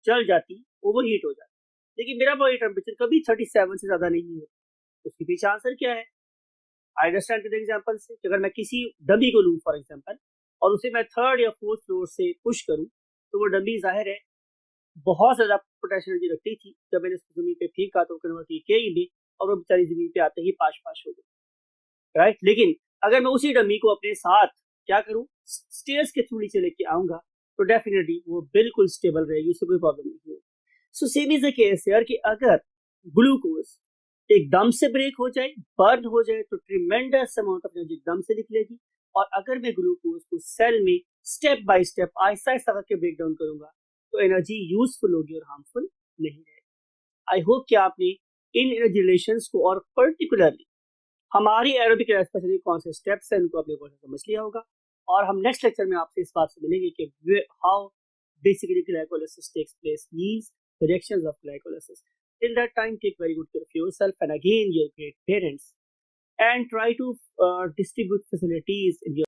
Speaker 1: जल जाती, ओवरहीट हो जाती, लेकिन मेरा बॉडी टेम्परेचर कभी 37 से ज्यादा नहीं होता। उसके पीछे आंसर क्या है? आई अंडरस्टैंड एग्जाम्पल से अगर मैं किसी डमी को लूं फॉर एग्जाम्पल और उसे मैं 3rd या 4th फ्लोर से पुश करूं तो वो डमी जाहिर है बहुत ज्यादा पोटेंशियल एनर्जी रखती थी। जब मैंने उसको जमीन पे फेंका तो कन्वर्ट हुई के में और वो बेचारी जमीन पे आते ही पाश पाश हो गई, राइट। लेकिन अगर मैं उसी डमी को अपने साथ क्या करूं? स्टेयर्स के थ्रू नीचे लेके आऊंगा तो डेफिनेटली वो बिल्कुल स्टेबल रहेगी, उससे कोई प्रॉब्लम नहीं होगी। So same is the case यार कि अगर ग्लूकोज एकदम से ब्रेक हो जाए, बर्न हो जाए तो ट्रिमेंडस अमाउंट ऑफ एनर्जी एकदम से निकलेगी। और अगर मैं ग्लूकोज को सेल में step by step Aahista Aahista करके ब्रेक डाउन करूंगा तो एनर्जी यूजफुल होगी और हार्मफुल नहीं रहेगी। आई होप कि आपने इन एनर्जी रिलेशंस को और पर्टिकुलरली हमारी एरोबिक रेस्पिरेशन कौन से स्टेप्स हैं उनको आपने समझ लिया होगा। और हम नेक्स्ट लेक्चर में आपसे इस बात से मिलेंगे कि how basically glycolysis takes place, means the reactions of glycolysis. Till that time, take very good care of yourself and again your great parents, and try to distribute facilities in your